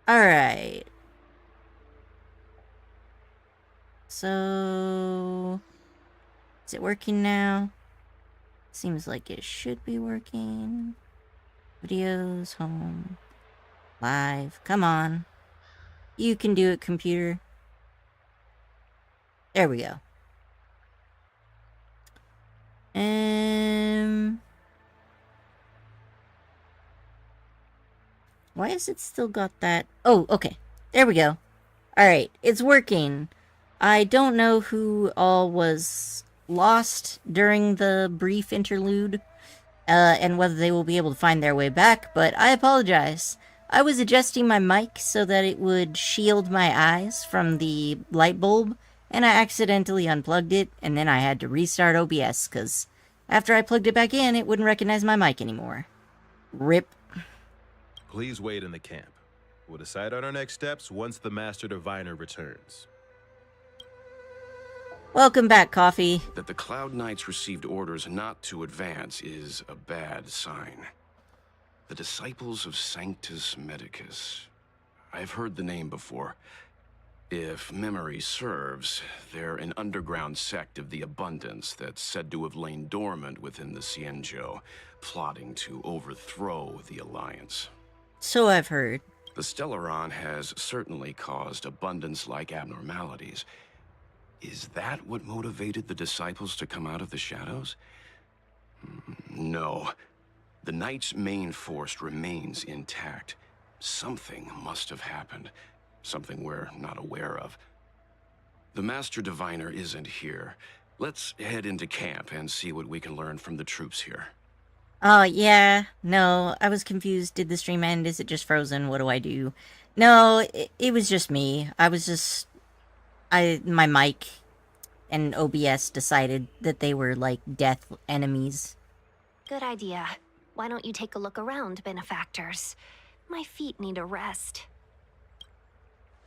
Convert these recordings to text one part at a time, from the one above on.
Alright. So... Is it working now? Seems like it should be working. Videos, home, live. Come on. You can do it, computer. There we go. Why has it still got that? Oh, okay. There we go. Alright, it's working. I don't know who all was lost during the brief interlude, and whether they will be able to find their way back, but I apologize. I was adjusting my mic so that it would shield my eyes from the light bulb, and I accidentally unplugged it, and then I had to restart OBS, because after I plugged it back in, it wouldn't recognize my mic anymore. RIP. Please wait in the camp. We'll decide on our next steps once the Master Diviner returns. Welcome back, Coffee. That the Cloud Knights received orders not to advance is a bad sign. The Disciples of Sanctus Medicus. I've heard the name before. If memory serves, they're an underground sect of the Abundance that's said to have lain dormant within the Xianzhou, plotting to overthrow the Alliance. So I've heard. The Stellaron has certainly caused Abundance-like abnormalities. Is that what motivated the Disciples to come out of the shadows? No. The Knight's main force remains intact. Something must have happened. Something we're not aware of. The Master Diviner isn't here. Let's head into camp and see what we can learn from the troops here. Oh, yeah. No, I was confused. Did the stream end? Is it just frozen? What do I do? No, it was just me. My mic and OBS decided that they were, like, death enemies. Good idea. Why don't you take a look around, benefactors? My feet need a rest.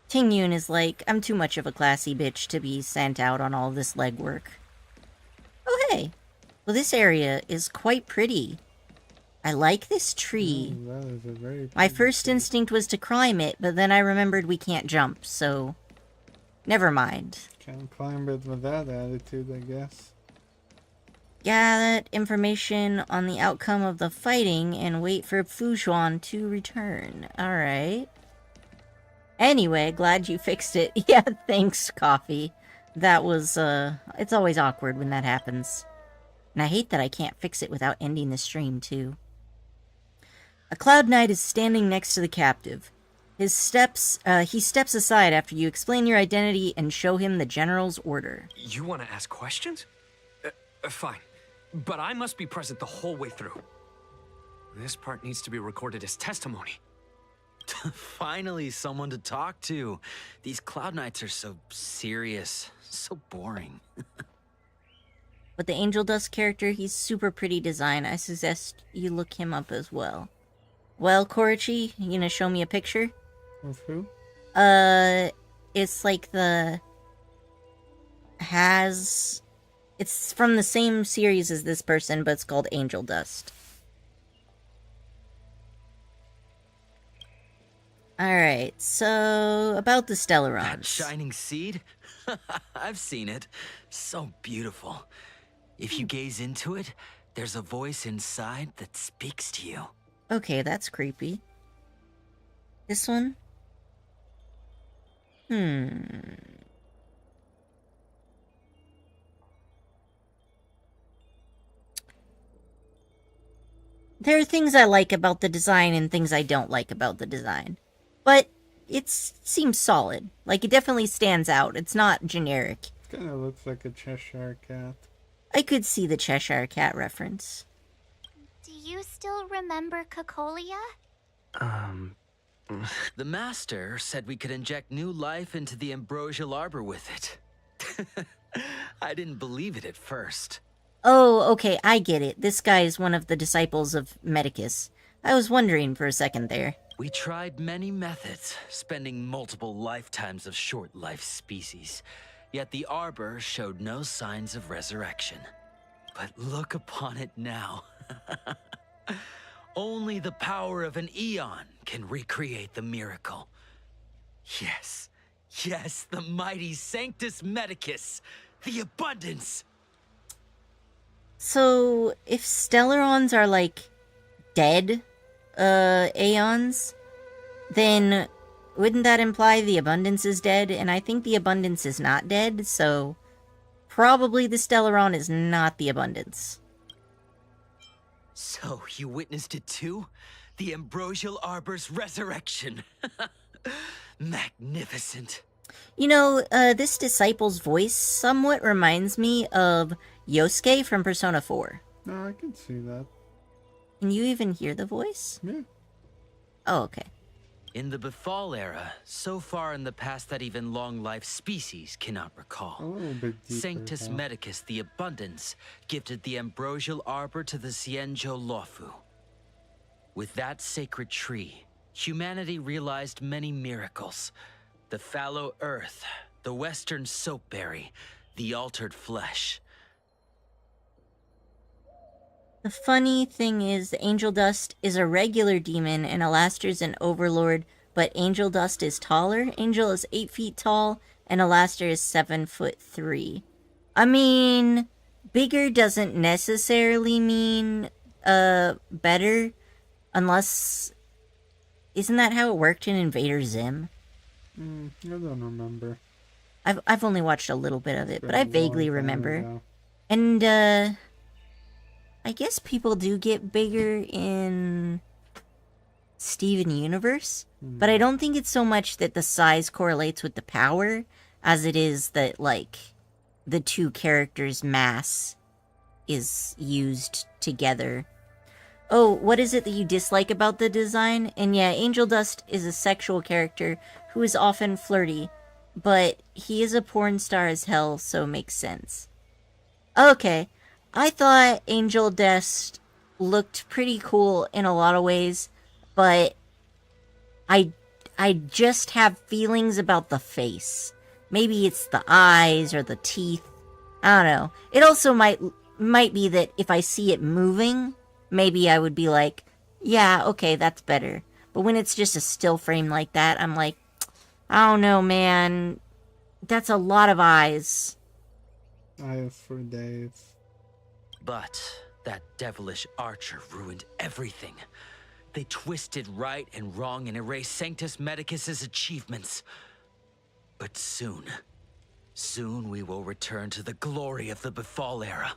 Ting Yun is like, I'm too much of a classy bitch to be sent out on all this legwork. Oh, hey. Well, this area is quite pretty. I like this tree. That is a very My first instinct was to climb it, but then I remembered we can't jump, so... Never mind. Can't climb it with that attitude, I guess. Gather information on the outcome of the fighting and wait for Fu Xuan to return. Alright. Anyway, glad you fixed it. Yeah, thanks, Coffee. That was, it's always awkward when that happens. And I hate that I can't fix it without ending the stream, too. A Cloud Knight is standing next to the captive. He steps aside after you explain your identity and show him the General's order. You want to ask questions? Fine. But I must be present the whole way through. This part needs to be recorded as testimony. Finally, someone to talk to. These Cloud Knights are so serious, so boring. But the Angel Dust character, he's super pretty design. I suggest you look him up as well. Well, Korichi, you gonna show me a picture? Of who? It's like it's from the same series as this person, but it's called Angel Dust. Alright, so about the Stellarons. That shining seed? I've seen it. So beautiful. If you gaze into it, there's a voice inside that speaks to you. Okay, that's creepy. This one? There are things I like about the design and things I don't like about the design. But it seems solid. Like, it definitely stands out. It's not generic. Kind of looks like a Cheshire cat. I could see the Cheshire Cat reference. Do you still remember Cocolia? The Master said we could inject new life into the ambrosial arbor with it. I didn't believe it at first. Oh, okay, I get it. This guy is one of the disciples of Medicus. I was wondering for a second there. We tried many methods, spending multiple lifetimes of short-life species. Yet the arbor showed no signs of resurrection. But look upon it now. Only the power of an eon can recreate the miracle. Yes. Yes, the mighty Sanctus Medicus. The abundance. So, if Stellarons are like dead Aeons, then wouldn't that imply the abundance is dead? And I think the abundance is not dead, so probably the Stellaron is not the abundance. So, you witnessed it too? The Ambrosial Arbor's resurrection. Magnificent. You know, this disciple's voice somewhat reminds me of Yosuke from Persona 4. No, I can see that. Can you even hear the voice? Yeah. Oh, okay. In the Befall era, so far in the past that even long-life species cannot A recall. little bit deeper. Sanctus huh? Medicus, the Abundance, gifted the Ambrosial Arbor to the Xianzhou Luofu. With that sacred tree, humanity realized many miracles. The fallow earth, the western soapberry, the altered flesh. The funny thing is, Angel Dust is a regular demon and Alaster's an overlord, but Angel Dust is taller. Angel is 8 feet tall and Alaster is 7'3". I mean, bigger doesn't necessarily mean better, unless, isn't that how it worked in Invader Zim? I don't remember. I've only watched a little bit of it, but I Been a long vaguely time remember. ago. And I guess people do get bigger in Steven Universe, but I don't think it's so much that the size correlates with the power as it is that, like, the two characters' mass is used together. Oh, what is it that you dislike about the design? And yeah, Angel Dust is a sexual character who is often flirty, but he is a porn star as hell, so it makes sense. Okay, I thought Angel Dust looked pretty cool in a lot of ways, but I just have feelings about the face. Maybe it's the eyes or the teeth. I don't know. It also might be that if I see it moving, maybe I would be like, yeah, okay, that's better. But when it's just a still frame like that, I'm like, I don't know, man. That's a lot of eyes. Eyes for days. But that devilish archer ruined everything. They twisted right and wrong and erased Sanctus Medicus's achievements. But soon we will return to the glory of the Befall era.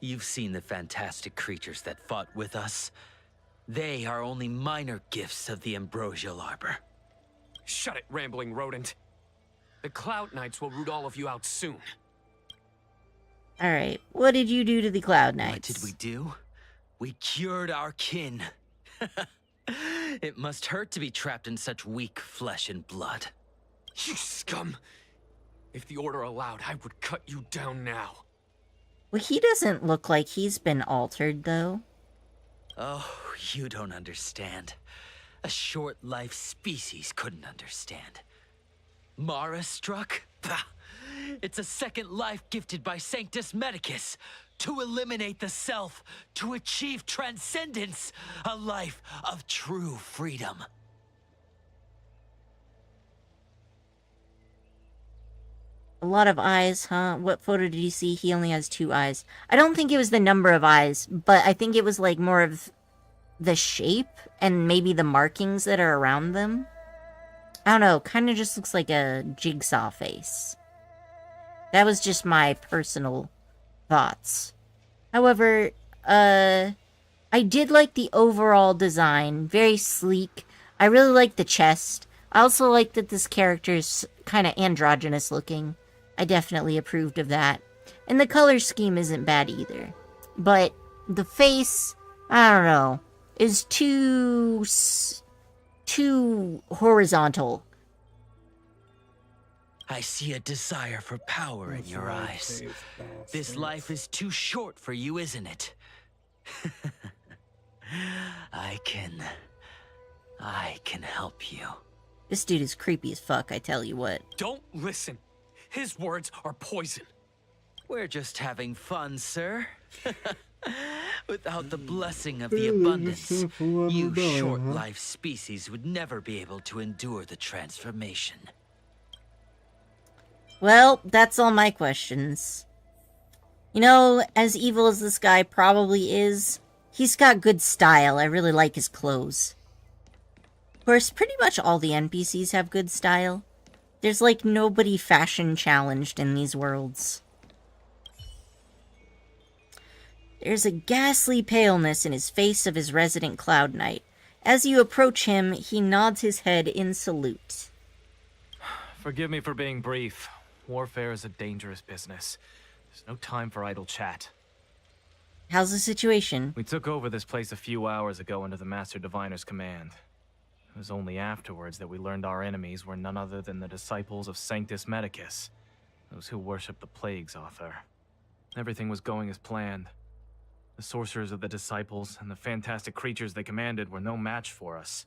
You've seen the fantastic creatures that fought with us. They are only minor gifts of the Ambrosial Arbor. Shut it, rambling rodent. The Cloud Knights will root all of you out soon. Alright, what did you do to the Cloud What Knights? did we do? We cured our kin. It must hurt to be trapped in such weak flesh and blood. You scum! If the Order allowed, I would cut you down now. Well, he doesn't look like he's been altered, though. Oh, you don't understand. A short-life species couldn't understand. Mara struck? Bah! It's a second life gifted by Sanctus Medicus. To eliminate the self, to achieve transcendence. A life of true freedom. A lot of eyes, huh? What photo did you see? He only has 2 eyes. I don't think it was the number of eyes, but I think it was like more of the shape and maybe the markings that are around them. I don't know, kind of just looks like a jigsaw face. That was just my personal thoughts. However, I did like the overall design, very sleek. I really like the chest. I also like that this character's kind of androgynous looking. I definitely approved of that. And the color scheme isn't bad either. But the face, I don't know, is too horizontal. I see a desire for power in your eyes. This life is too short for you, isn't it? I can help you. This dude is creepy as fuck, I tell you what. Don't listen. His words are poison. We're just having fun, sir. Without the blessing of the Really, abundance, just full on you rebellion, huh? short-lived species would never be able to endure the transformation. Well, that's all my questions. You know, as evil as this guy probably is, he's got good style. I really like his clothes. Of course, pretty much all the NPCs have good style. There's like nobody fashion challenged in these worlds. There's a ghastly paleness in his face of his resident Cloud Knight. As you approach him, he nods his head in salute. Forgive me for being brief. Warfare is a dangerous business. There's no time for idle chat. How's the situation? We took over this place a few hours ago under the Master Diviner's command. It was only afterwards that we learned our enemies were none other than the disciples of Sanctus Medicus, those who worship the Plague's author. Everything was going as planned. The sorcerers of the disciples and the fantastic creatures they commanded were no match for us.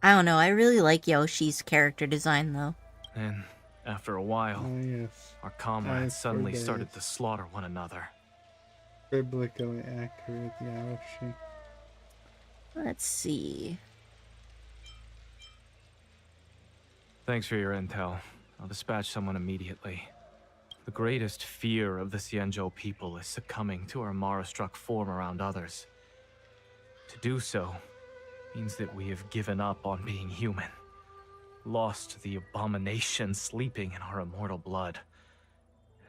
I don't know, I really like Yoshi's character design though. And after a while, Oh, yes. our comrades I suddenly forget. started to slaughter one another. Biblically accurate, Yoshi. Let's see. Thanks for your intel. I'll dispatch someone immediately. The greatest fear of the Xianzhou people is succumbing to our Mara-struck form around others. To do so means that we have given up on being human, lost the abomination sleeping in our immortal blood,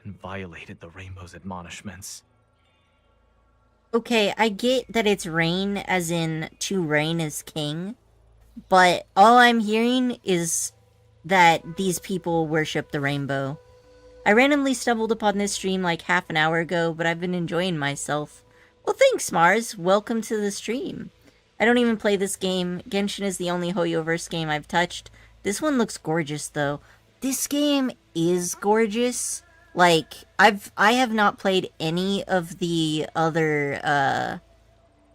and violated the Rainbow's admonishments. Okay, I get that it's Rain, as in to reign as king, but all I'm hearing is that these people worship the rainbow. I randomly stumbled upon this stream like half an hour ago, but I've been enjoying myself. Well, thanks, Mars. Welcome to the stream. I don't even play this game. Genshin is the only Hoyoverse game I've touched. This one looks gorgeous, though. This game is gorgeous. Like, I have not played any of the other,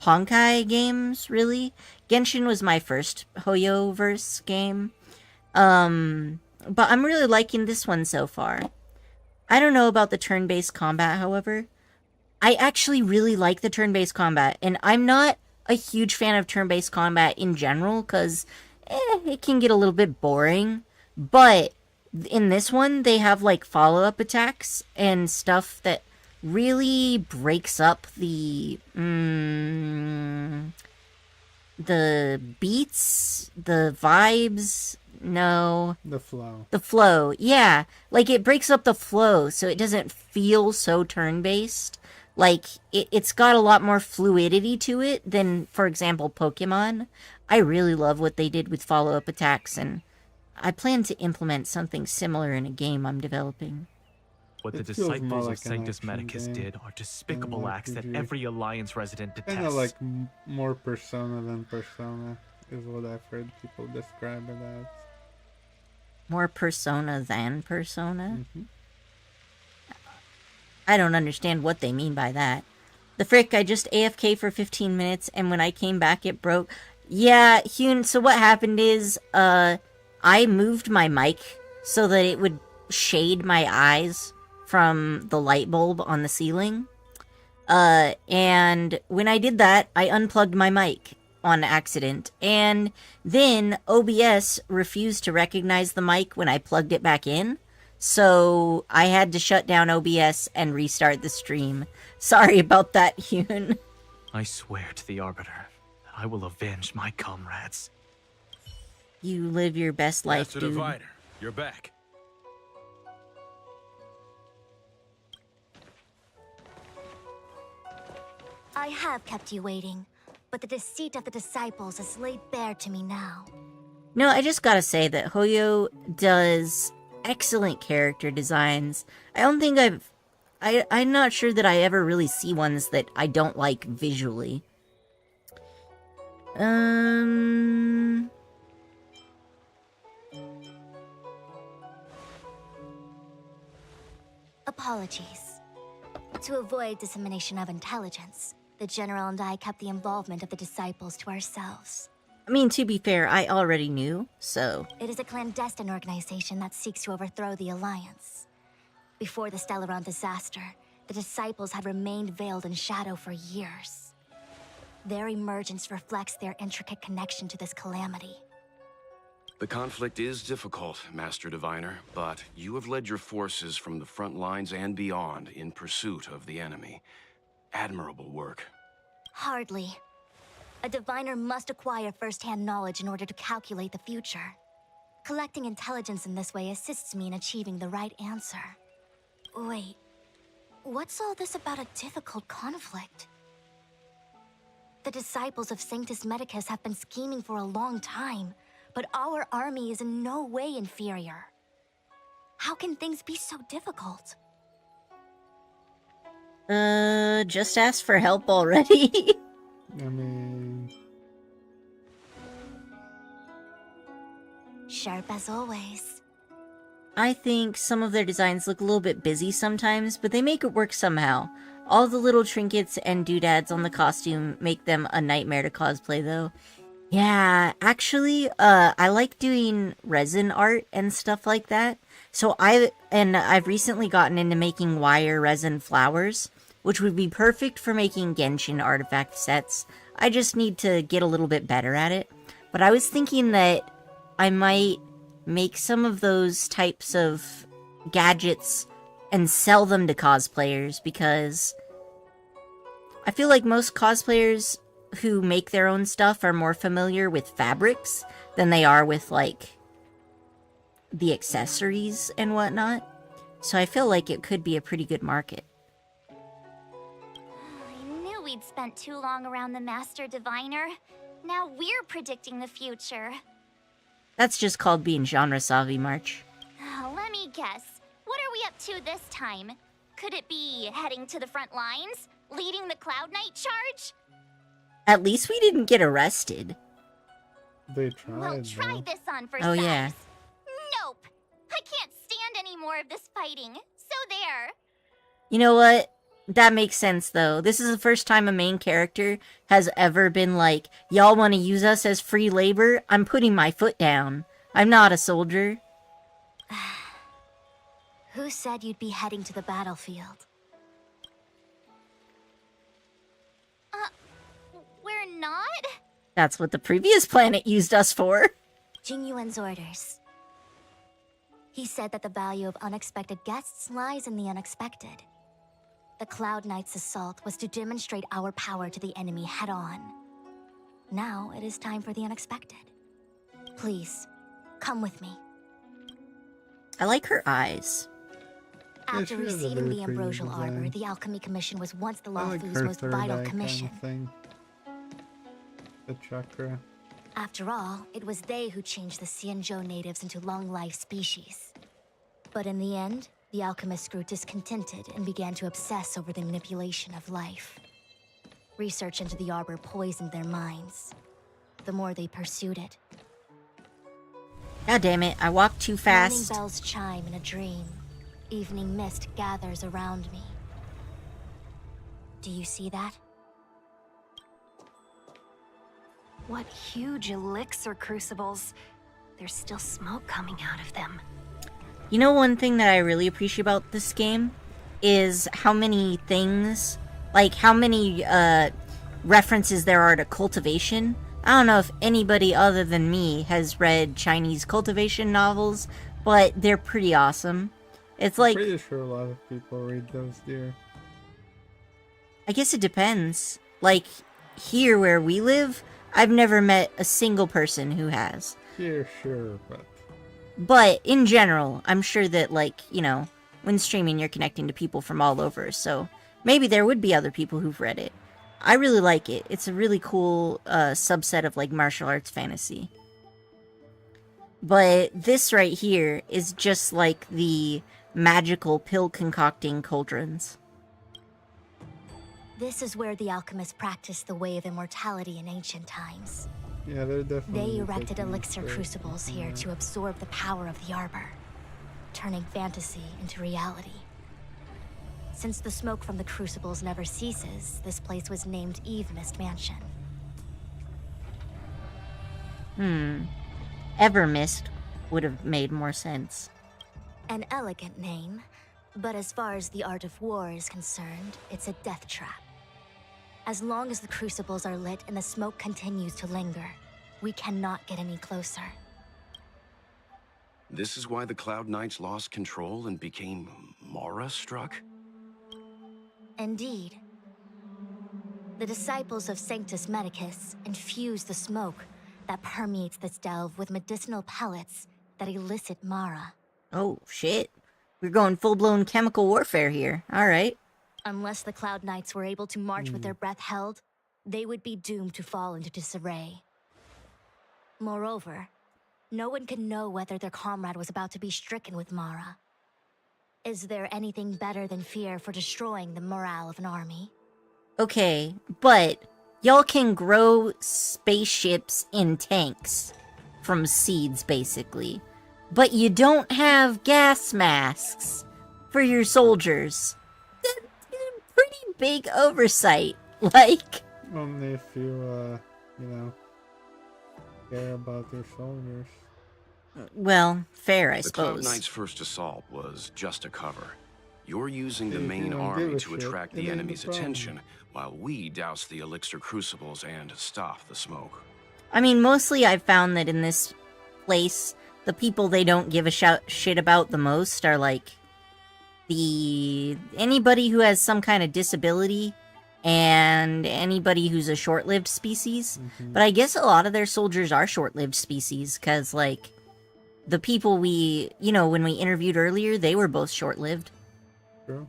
Honkai games, really. Genshin was my first Hoyoverse game. But I'm really liking this one so far. I don't know about the turn-based combat, however. I actually really like the turn-based combat, and I'm not a huge fan of turn-based combat in general, because it can get a little bit boring. But in this one, they have, like, follow-up attacks and stuff that really breaks up the beats, the vibes. No. The flow. The flow, yeah. Like, it breaks up the flow, so it doesn't feel so turn-based. Like, it's got a lot more fluidity to it than, for example, Pokemon. I really love what they did with follow-up attacks, and I plan to implement something similar in a game I'm developing. What the It feels more disciples like of an Sanctus action Medicus game did are despicable than an acts that RPG. every Alliance resident detests. Kind of like more Persona than Persona is what I've heard people describe it as. More Persona than Persona? Mhm. I don't understand what they mean by that. The frick, I just AFK for 15 minutes, and when I came back, it broke. Yeah, Hune, so what happened is, I moved my mic so that it would shade my eyes from the light bulb on the ceiling. And when I did that, I unplugged my mic on accident, and then OBS refused to recognize the mic when I plugged it back in, so I had to shut down OBS and restart the stream. Sorry about that, Hune. I swear to the Arbiter that I will avenge my comrades. You live your best life, Master dude. Diviner, you're back. I have kept you waiting, but the deceit of the disciples is laid bare to me now. No, I just gotta say that Hoyo does excellent character designs. I don't think I'm not sure that I ever really see ones that I don't like visually. Apologies. To avoid dissemination of intelligence, the General and I kept the involvement of the disciples to ourselves. I mean, to be fair, I already knew, so... It is a clandestine organization that seeks to overthrow the Alliance. Before the Stellaron disaster, the disciples had remained veiled in shadow for years. Their emergence reflects their intricate connection to this calamity. The conflict is difficult, Master Diviner, but you have led your forces from the front lines and beyond in pursuit of the enemy. Admirable work. Hardly. A diviner must acquire first-hand knowledge in order to calculate the future. Collecting intelligence in this way assists me in achieving the right answer. Wait, what's all this about a difficult conflict? The disciples of Sanctus Medicus have been scheming for a long time, but our army is in no way inferior. How can things be so difficult? Just ask for help already. I mean, Sharp as always. I think some of their designs look a little bit busy sometimes, but they make it work somehow. All the little trinkets and doodads on the costume make them a nightmare to cosplay, though. Yeah, actually, I like doing resin art and stuff like that. So I've recently gotten into making wire resin flowers, which would be perfect for making Genshin artifact sets. I just need to get a little bit better at it. But I was thinking that I might make some of those types of gadgets and sell them to cosplayers, because I feel like most cosplayers who make their own stuff are more familiar with fabrics than they are with, like, the accessories and whatnot. So I feel like it could be a pretty good market. I knew we'd spent too long around the Master Diviner. Now we're predicting the future. That's just called being genre savvy, March. Let me guess. What are we up to this time? Could it be heading to the front lines? Leading the Cloud Knight charge? At least we didn't get arrested. they tried. We'll try though. this on for Oh, size. yeah. Nope. I can't stand any more of this fighting. So there. You know what? That makes sense, though. This is the first time a main character has ever been like, y'all want to use us as free labor? I'm putting my foot down. I'm not a soldier. Who said you'd be heading to the battlefield? We're not? That's what the previous planet used us for. Jing Yuan's orders. He said that the value of unexpected guests lies in the unexpected. The Cloud Knight's assault was to demonstrate our power to the enemy head-on. Now it is time for the unexpected. Please, come with me. I like her eyes. After she has a receiving very the pretty Ambrosial Arbor, design. the Alchemy Commission was once the I like Lawfu's her most third vital eye commission. kind of thing. The chakra. After all, it was they who changed the Xianzhou natives into long-life species. But in the end, the alchemists grew discontented and began to obsess over the manipulation of life. Research into the Arbor poisoned their minds. The more they pursued it, God damn it, I walked too fast. morning bells chime in a dream. Evening mist gathers around me. Do you see that? What huge elixir crucibles. There's still smoke coming out of them. You know, one thing that I really appreciate about this game is how many things, like how many references there are to cultivation. I don't know if anybody other than me has read Chinese cultivation novels, but they're pretty awesome. It's like, Pretty sure a lot of people read those, dear. I guess it depends. Like, here where we live, I've never met a single person who has. Here, sure, but But in general, I'm sure that, like, you know, when streaming, you're connecting to people from all over, so maybe there would be other people who've read it. I really like it. It's a really cool subset of, like, martial arts fantasy. But this right here is just like the magical pill-concocting cauldrons. This is where the alchemists practiced the way of immortality in ancient times. yeah, they're definitely. They erected taking elixir the- crucibles here to absorb the power of the Arbor, turning fantasy into reality. Since the smoke from the crucibles never ceases, this place was named Eve Mist Mansion. Evermist would have made more sense. An elegant name, But as far as the art of war is concerned, it's a death trap. As long as the crucibles are lit and the smoke continues to linger, we cannot get any closer. This is why the Cloud Knights lost control and became Mara-struck? Indeed. The disciples of Sanctus Medicus infuse the smoke that permeates this delve with medicinal pellets that elicit Mara. Oh, shit. We're going full-blown chemical warfare here. Alright. Unless the Cloud Knights were able to march with their breath held, they would be doomed to fall into disarray. Moreover, no one could know whether their comrade was about to be stricken with Mara. Is there anything better than fear for destroying the morale of an army? Okay, but y'all can grow spaceships in tanks from seeds, basically. But you don't have gas masks for your soldiers. That's a pretty big oversight. Like, Only if you, care about your soldiers. well, fair, I The Cloud suppose. Knights' first assault was just a cover. You're using the If you main don't army give a to shit, attract it the ain't enemy's the problem. attention, while we douse the elixir crucibles and stop the smoke. I mean, mostly I've found that in this place, the people they don't give a shit about the most are, like, anybody who has some kind of disability and anybody who's a short-lived species. But I guess a lot of their soldiers are short-lived species, because, like, the people when we interviewed earlier, they were both short-lived. True.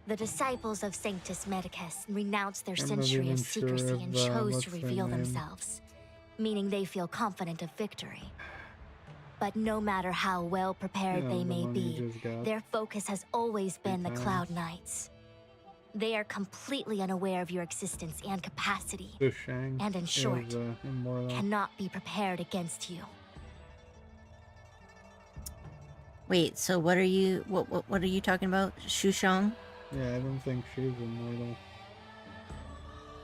The disciples of Sanctus Medicus renounced their I'm not century even of sure secrecy if, and chose what's to her reveal name? themselves, meaning they feel confident of victory. But no matter how well prepared Yeah, they the may one you be, just got. their focus has always been the times. Cloud Knights. They are completely unaware of your existence and capacity, Su Shang and in short, is, immortal. cannot be prepared against you. Wait, so what are you talking about? Shushang? Yeah, I don't think she's immortal.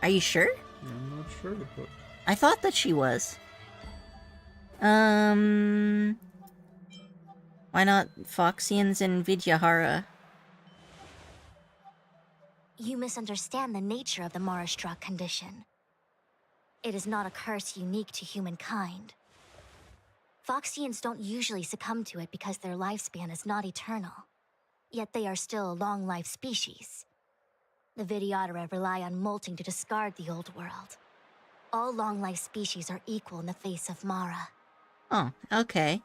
Are you sure? I'm not sure, but I thought that she was. Why not Foxians and Vidyahara? You misunderstand the nature of the Mara-struck condition. It is not a curse unique to humankind. Foxians don't usually succumb to it because their lifespan is not eternal. Yet they are still a long-life species. The Vidyadhara rely on molting to discard the old world. All long-life species are equal in the face of Mara. Oh, okay.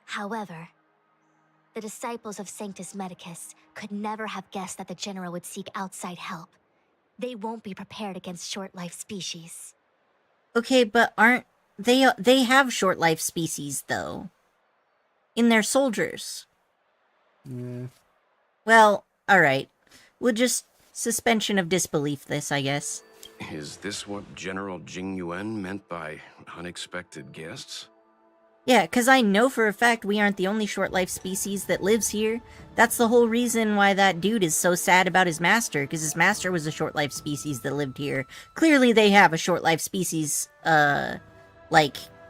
However, the disciples of Sanctus Medicus could never have guessed that the General would seek outside help. They won't be prepared against short-life species. Okay, but aren't they have short life species though? In their soldiers. yeah. Well, alright. We'll just suspension of disbelief this, I guess. Is this what General Jing Yuan meant by unexpected guests? Yeah, because I know for a fact we aren't the only short-life species that lives here. That's the whole reason why that dude is so sad about his master, because his master was a short-life species that lived here. Clearly they have a short-life species,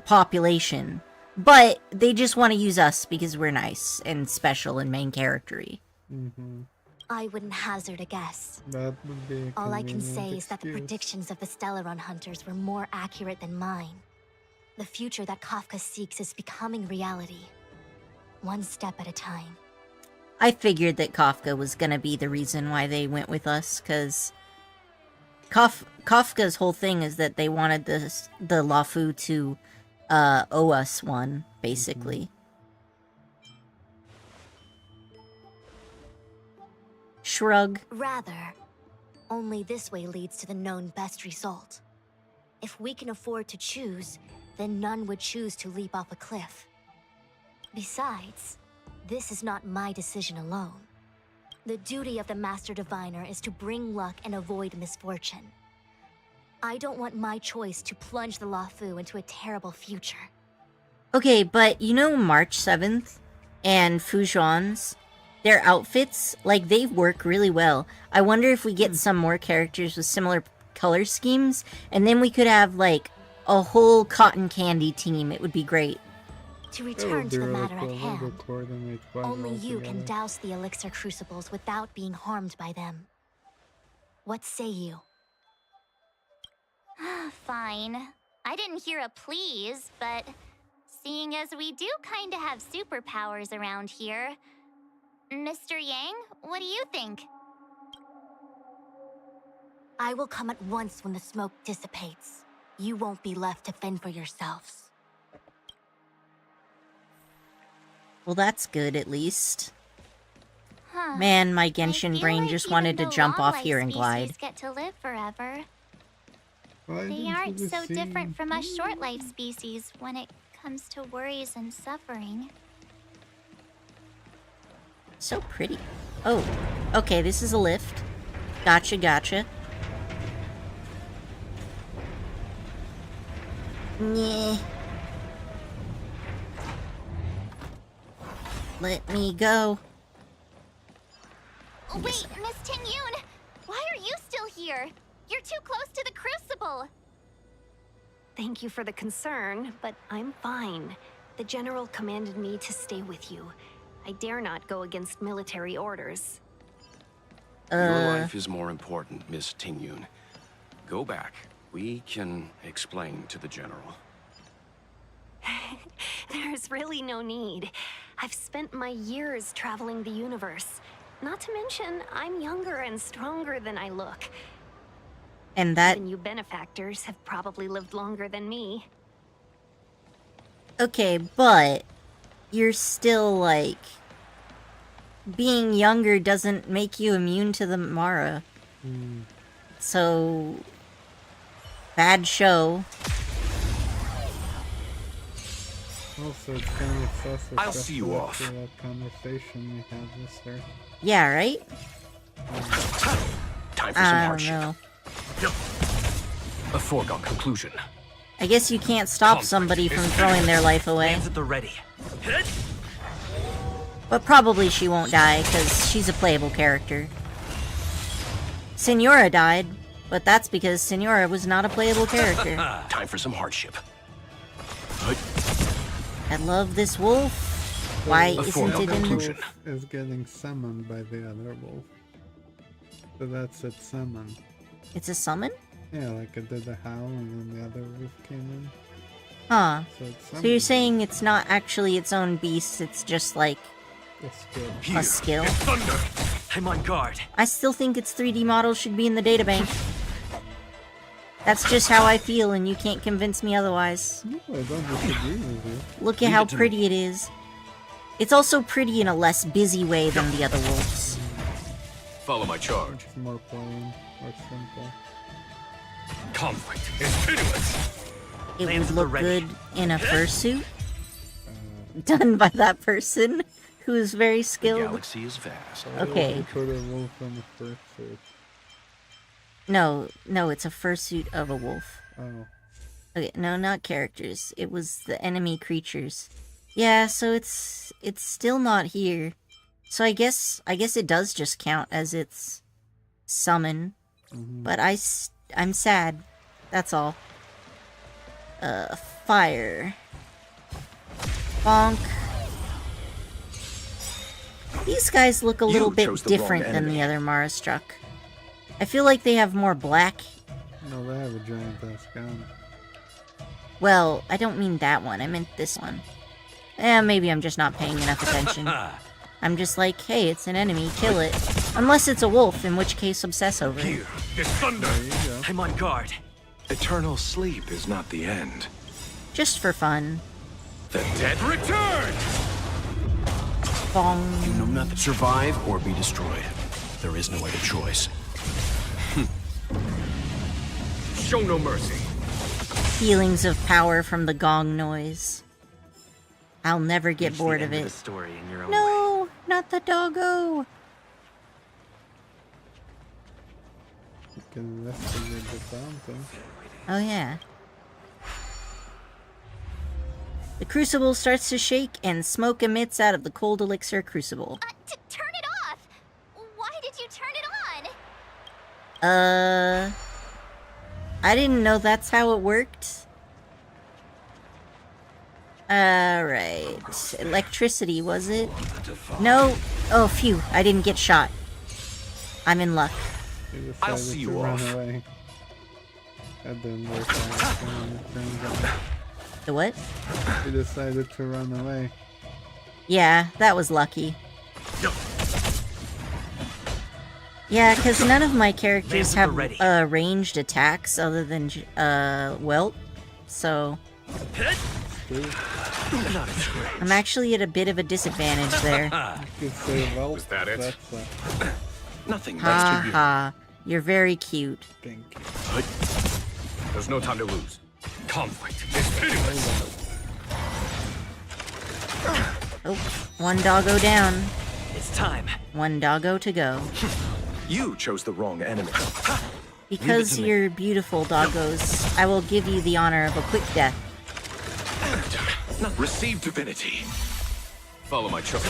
population. But they just want to use us because we're nice and special and main charactery. I wouldn't hazard a guess. That would be a All I can convenient say is that the excuse. predictions of the Stellaron hunters were more accurate than mine. The future that Kafka seeks is becoming reality. One step at a time. I figured that Kafka was gonna be the reason why they went with us, because Kafka's whole thing is that they wanted the Lafu to owe us one, basically. Shrug. Rather, only this way leads to the known best result. If we can afford to choose, then none would choose to leap off a cliff. Besides, this is not my decision alone. The duty of the Master Diviner is to bring luck and avoid misfortune. I don't want my choice to plunge the Lafu into a terrible future. Okay, but you know March 7th and Fujon's, their outfits, like, they work really well. I wonder if we get some more characters with similar color schemes, and then we could have, like, a whole cotton candy team. It would be great. To It return would to be the really matter cool. at We'll go hand, coordinate well only you can together. douse the elixir crucibles without being harmed by them. What say you? Fine. I didn't hear a please, but seeing as we do kinda have superpowers around here, Mr. Yang, what do you think? I will come at once when the smoke dissipates. You won't be left to fend for yourselves. Well, that's good, at least. Huh. Man, my I Genshin feel brain like just even wanted to the jump off long-life here and glide. species get to live forever. Why They didn't aren't you so just see- different from us short-life species when it comes to worries and suffering. So pretty. Oh, okay, this is a lift. Gotcha, gotcha. Nyeh. Let me go. Wait, Miss Ting-Yun! Why are you still here? You're too close to the Crucible! Thank you for the concern, but I'm fine. The General commanded me to stay with you. I dare not go against military orders. Your life is more important, Miss Ting-Yun. Go back. We can explain to the General. There's really no need. I've spent my years traveling the universe. Not to mention, I'm younger and stronger than I look. And that... Even you benefactors have probably lived longer than me. Okay, but... You're still, like... Being younger doesn't make you immune to the Mara. So... Bad show. Also, it's kind of excessive. I'll see you off. After that conversation we had with her. Yeah, right? Time for some I don't hardship. know. A foregone conclusion. I guess you can't stop somebody from throwing their life away. Hands at the ready. But probably she won't die, because she's a playable character. Senora died, but that's because Senora was not a playable character. Time for some hardship. I love this wolf. Why A isn't foregone it in the... conclusion. Is getting summoned by the other wolf. So that's its summon. It's a summon? Yeah, like it did the howl and then the other wolf came in. Huh. So it's So you're saying it's not actually its own beast, it's just like a skill. a skill? Thunder! I'm on guard. I still think its 3D models should be in the databank. That's just how I feel, and you can't convince me otherwise. No, I don't disagree with you. Look at Leave how it to pretty it is. It's also pretty in a less busy way than the other wolves. Follow my charge. It's more plain, more simple. Conflict is pitiless. It Lands would at the look ready. good in a fursuit. Done by that person who is very The skilled. galaxy is vast. Okay. I put a wolf on the first suit. No, it's a fursuit of a wolf. Oh. Okay, no, not characters. It was the enemy creatures. Yeah, so it's still not here. So I guess it does just count as its summon. But I'm sad. That's all. Fire. Bonk. These guys look a little bit chose the wrong different than enemy. the other Mara Struck. I feel like they have more black. No, they have a giant ass gun. Well, I don't mean that one. I meant this one. Maybe I'm just not paying enough attention. I'm just like, hey, it's an enemy, kill it. Unless it's a wolf, in which case obsess over it. Here is thunder. I'm on guard. Eternal sleep is not the end. Just for fun. The dead Return! Bong. You know nothing. Survive or be destroyed. There is no other choice. Show no mercy. Feelings of power from the gong noise. I'll never get Reach bored the of end it. the story in your own way. No, not the doggo. You can investigate the fountain. Oh yeah. The crucible starts to shake and smoke emits out of the cold elixir crucible. Turn it off! Why did you turn it on? I didn't know that's how it worked. Alright. Electricity, was it? No. Oh, phew. I didn't get shot. I'm in luck. He decided I'll see you to run off. away. That didn't work out. Turns out. The what? He decided to run away. Yeah, that was lucky. Yeah, because none of my characters have ranged attacks other than Welt, so I'm actually at a bit of a disadvantage there. You could say, well, Was that it? that's Nothing. Ha ha, you're very cute. thank you. There's no time to lose. Conflict is pitiless. Oh, one doggo down. It's time. One doggo to go. You chose the wrong enemy. Because you're beautiful, doggos, I will give you the honor of a quick death. Receive divinity. Follow my charge.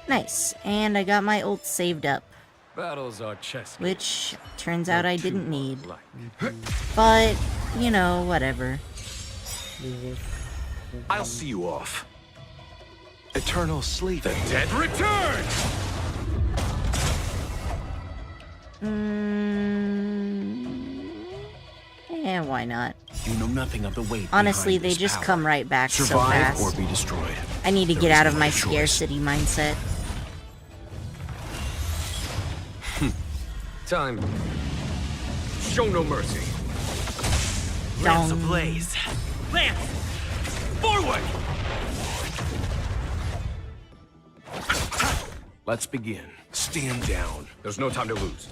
Nice, and I got my ult saved up, Battles are chess. which turns out I didn't need. But, you know, whatever. I'll see you off. Eternal sleep. The Dead return! Yeah, why not? You know nothing of the weight. Honestly, behind they this just power. come right back so Survive fast. or be destroyed. I need to There get is out of no my choice. scarcity mindset. Time. Show no mercy. Lance Dong. ablaze. Lance! Forward! Let's begin. Stand down. There's no time to lose.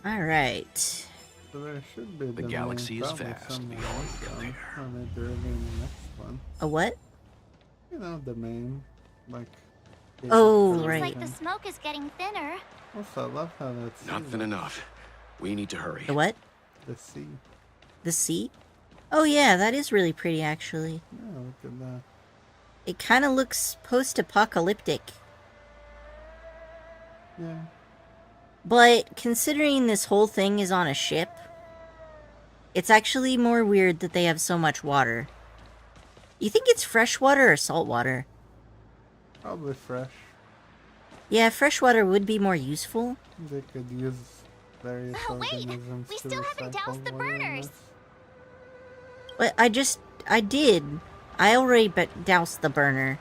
Alright. So there should be The main galaxy is probably vast somewhere beyond else, compare. or maybe early in the next one. A what? You know, the main, like... Oh, Seems right. like the smoke is getting thinner. Also, I love how that's Not thin enough. We need to hurry. The what? the sea. The sea? Oh yeah, that is really pretty actually. Yeah, look at that. It kind of looks post-apocalyptic. Yeah. But considering this whole thing is on a ship, it's actually more weird that they have so much water. You think it's fresh water or salt water? Probably fresh. Yeah, fresh water would be more useful. They could use various Oh, wait, organisms we to still haven't recycle doused the water in burners. this. But I did. I already doused the burner.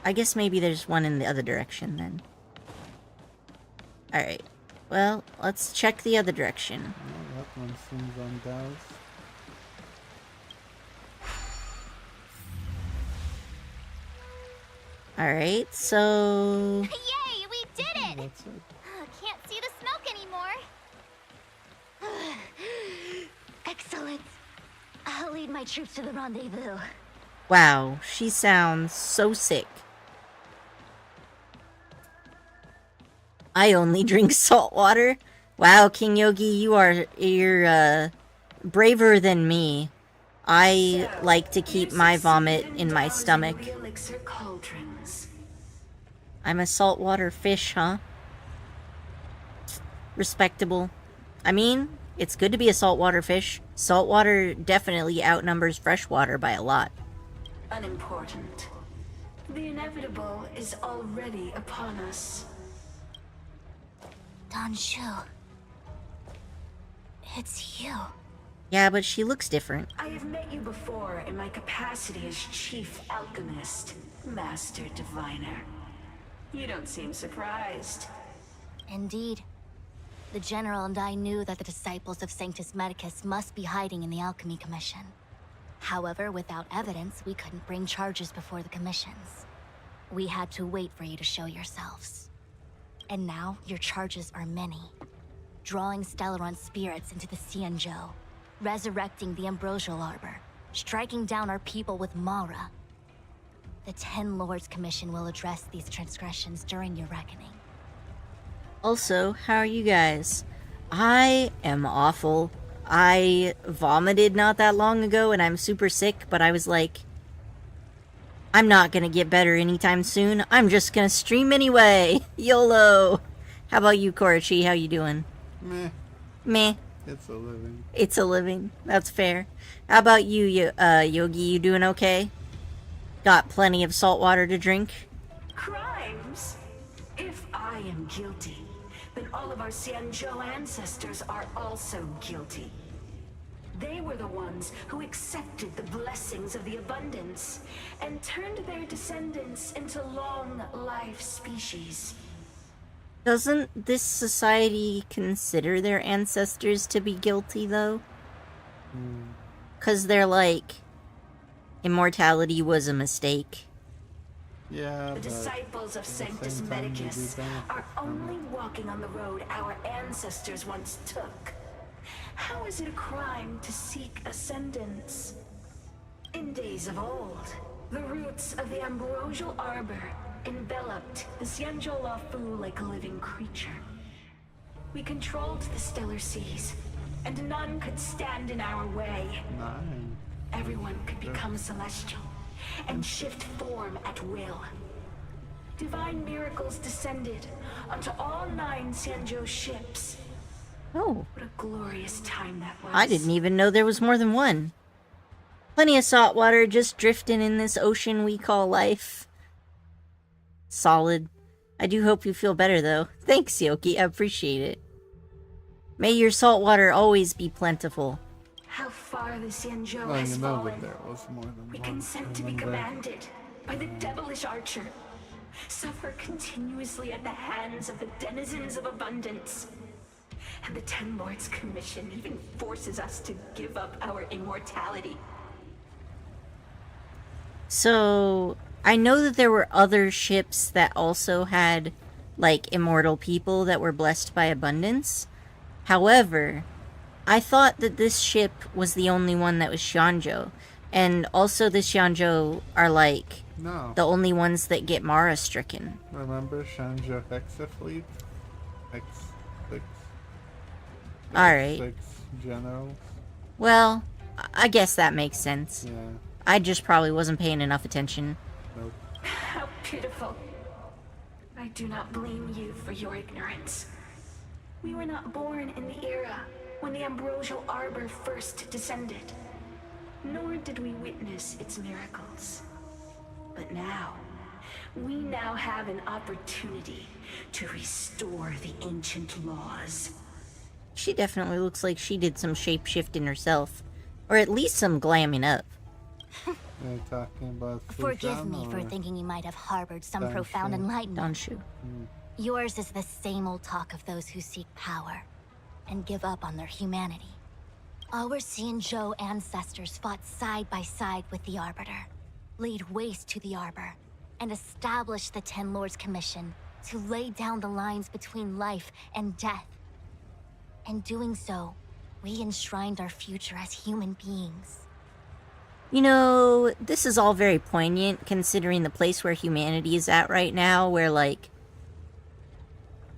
I guess maybe there's one in the other direction then. Alright. Well, let's check the other direction. Oh, that one seems undoused. Alright, so... Yay, we did it! That's it. Can't see the smoke anymore. Excellent. I'll lead my troops to the rendezvous. Wow, she sounds so sick. I only drink salt water. Wow, King Yogi, you're braver than me. I like to keep my vomit in my stomach. I'm a saltwater fish, huh? Respectable. I mean, it's good to be a saltwater fish. Saltwater definitely outnumbers freshwater by a lot. Unimportant. The inevitable is already upon us. Danshu. It's you. Yeah, but she looks different. I have met you before in my capacity as Chief Alchemist, Master Diviner. You don't seem surprised. Indeed. The General and I knew that the disciples of Sanctus Medicus must be hiding in the Alchemy Commission. However, without evidence, we couldn't bring charges before the commissions. We had to wait for you to show yourselves. And now, your charges are many. Drawing Stellaron spirits into the Xianzhou, resurrecting the Ambrosial Arbor, striking down our people with Mara. The Ten Lords Commission will address these transgressions during your reckoning. Also, how are you guys? I am awful. I vomited not that long ago and I'm super sick, but I was like, I'm not gonna get better anytime soon. I'm just gonna stream anyway. YOLO. How about you, Korichi? How you doing? Meh. Meh. It's a living. It's a living. That's fair. How about you, Yogi? You doing okay? Got plenty of salt water to drink? Crimes? If I am guilty, then all of our Xianzhou ancestors are also guilty. They were the ones who accepted the blessings of the abundance and turned their descendants into long-life species. Doesn't this society consider their ancestors to be guilty, though? Because they're like, immortality was a mistake. Yeah, The disciples of Sanctus Medicus are only walking on the road our ancestors once took. How is it a crime to seek ascendance? In days of old, the roots of the ambrosial arbor enveloped the Xianzhou Luofu like a living creature. We controlled the stellar seas, and none could stand in our way. Nine. Everyone could become celestial and shift form at will. Divine miracles descended onto all 9 Xianzhou ships. Oh. What a glorious time that was. I didn't even know there was more than one. Plenty of salt water just drifting in this ocean we call life. Solid. I do hope you feel better, though. Thanks, Yoki. I appreciate it. May your salt water always be plentiful. How far the Xianzhou I has know fallen. that there was more than We one. consent to be Remember. commanded by the devilish archer. Suffer continuously at the hands of the denizens of abundance. And the Ten Lords Commission even forces us to give up our immortality. So, I know that there were other ships that also had, like, immortal people that were blessed by abundance. However, I thought that this ship was the only one that was Xianzhou. And also the Xianzhou are, like, No. the only ones that get Mara stricken. Remember Xianzhou Hexafleet? Six Alright. 6 generals? Well, I guess that makes sense. Yeah. I just probably wasn't paying enough attention. Nope. How pitiful. I do not blame you for your ignorance. We were not born in the era when the ambrosial arbor first descended, nor did we witness its miracles. But now, we now have an opportunity to restore the ancient laws. She definitely looks like she did some shape-shifting herself. Or at least some glamming up. They're talking about Forgive me Fuzan for or thinking you might have harbored some Danshu? profound enlightenment. Danshu. Yours is the same old talk of those who seek power and give up on their humanity. Our Xianzhou ancestors fought side by side with the Arbiter, laid waste to the Arbor, and established the Ten Lords Commission to lay down the lines between life and death. In doing so, we enshrined our future as human beings. You know, this is all very poignant considering the place where humanity is at right now, where, like,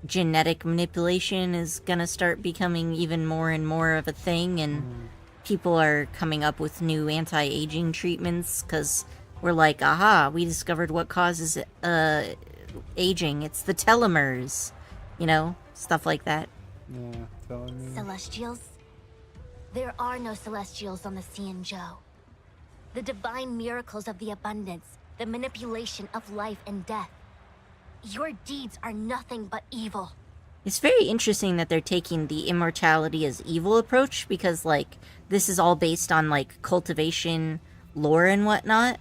genetic manipulation is gonna start becoming even more and more of a thing, and people are coming up with new anti-aging treatments, because we're like, aha, we discovered what causes aging. It's the telomeres. You know, stuff like that. Yeah, telling me. Celestials? There are no Celestials on the Xianzhou. The divine miracles of the abundance, the manipulation of life and death. Your deeds are nothing but evil. It's very interesting that they're taking the immortality as evil approach, because, like, this is all based on, like, cultivation lore and whatnot.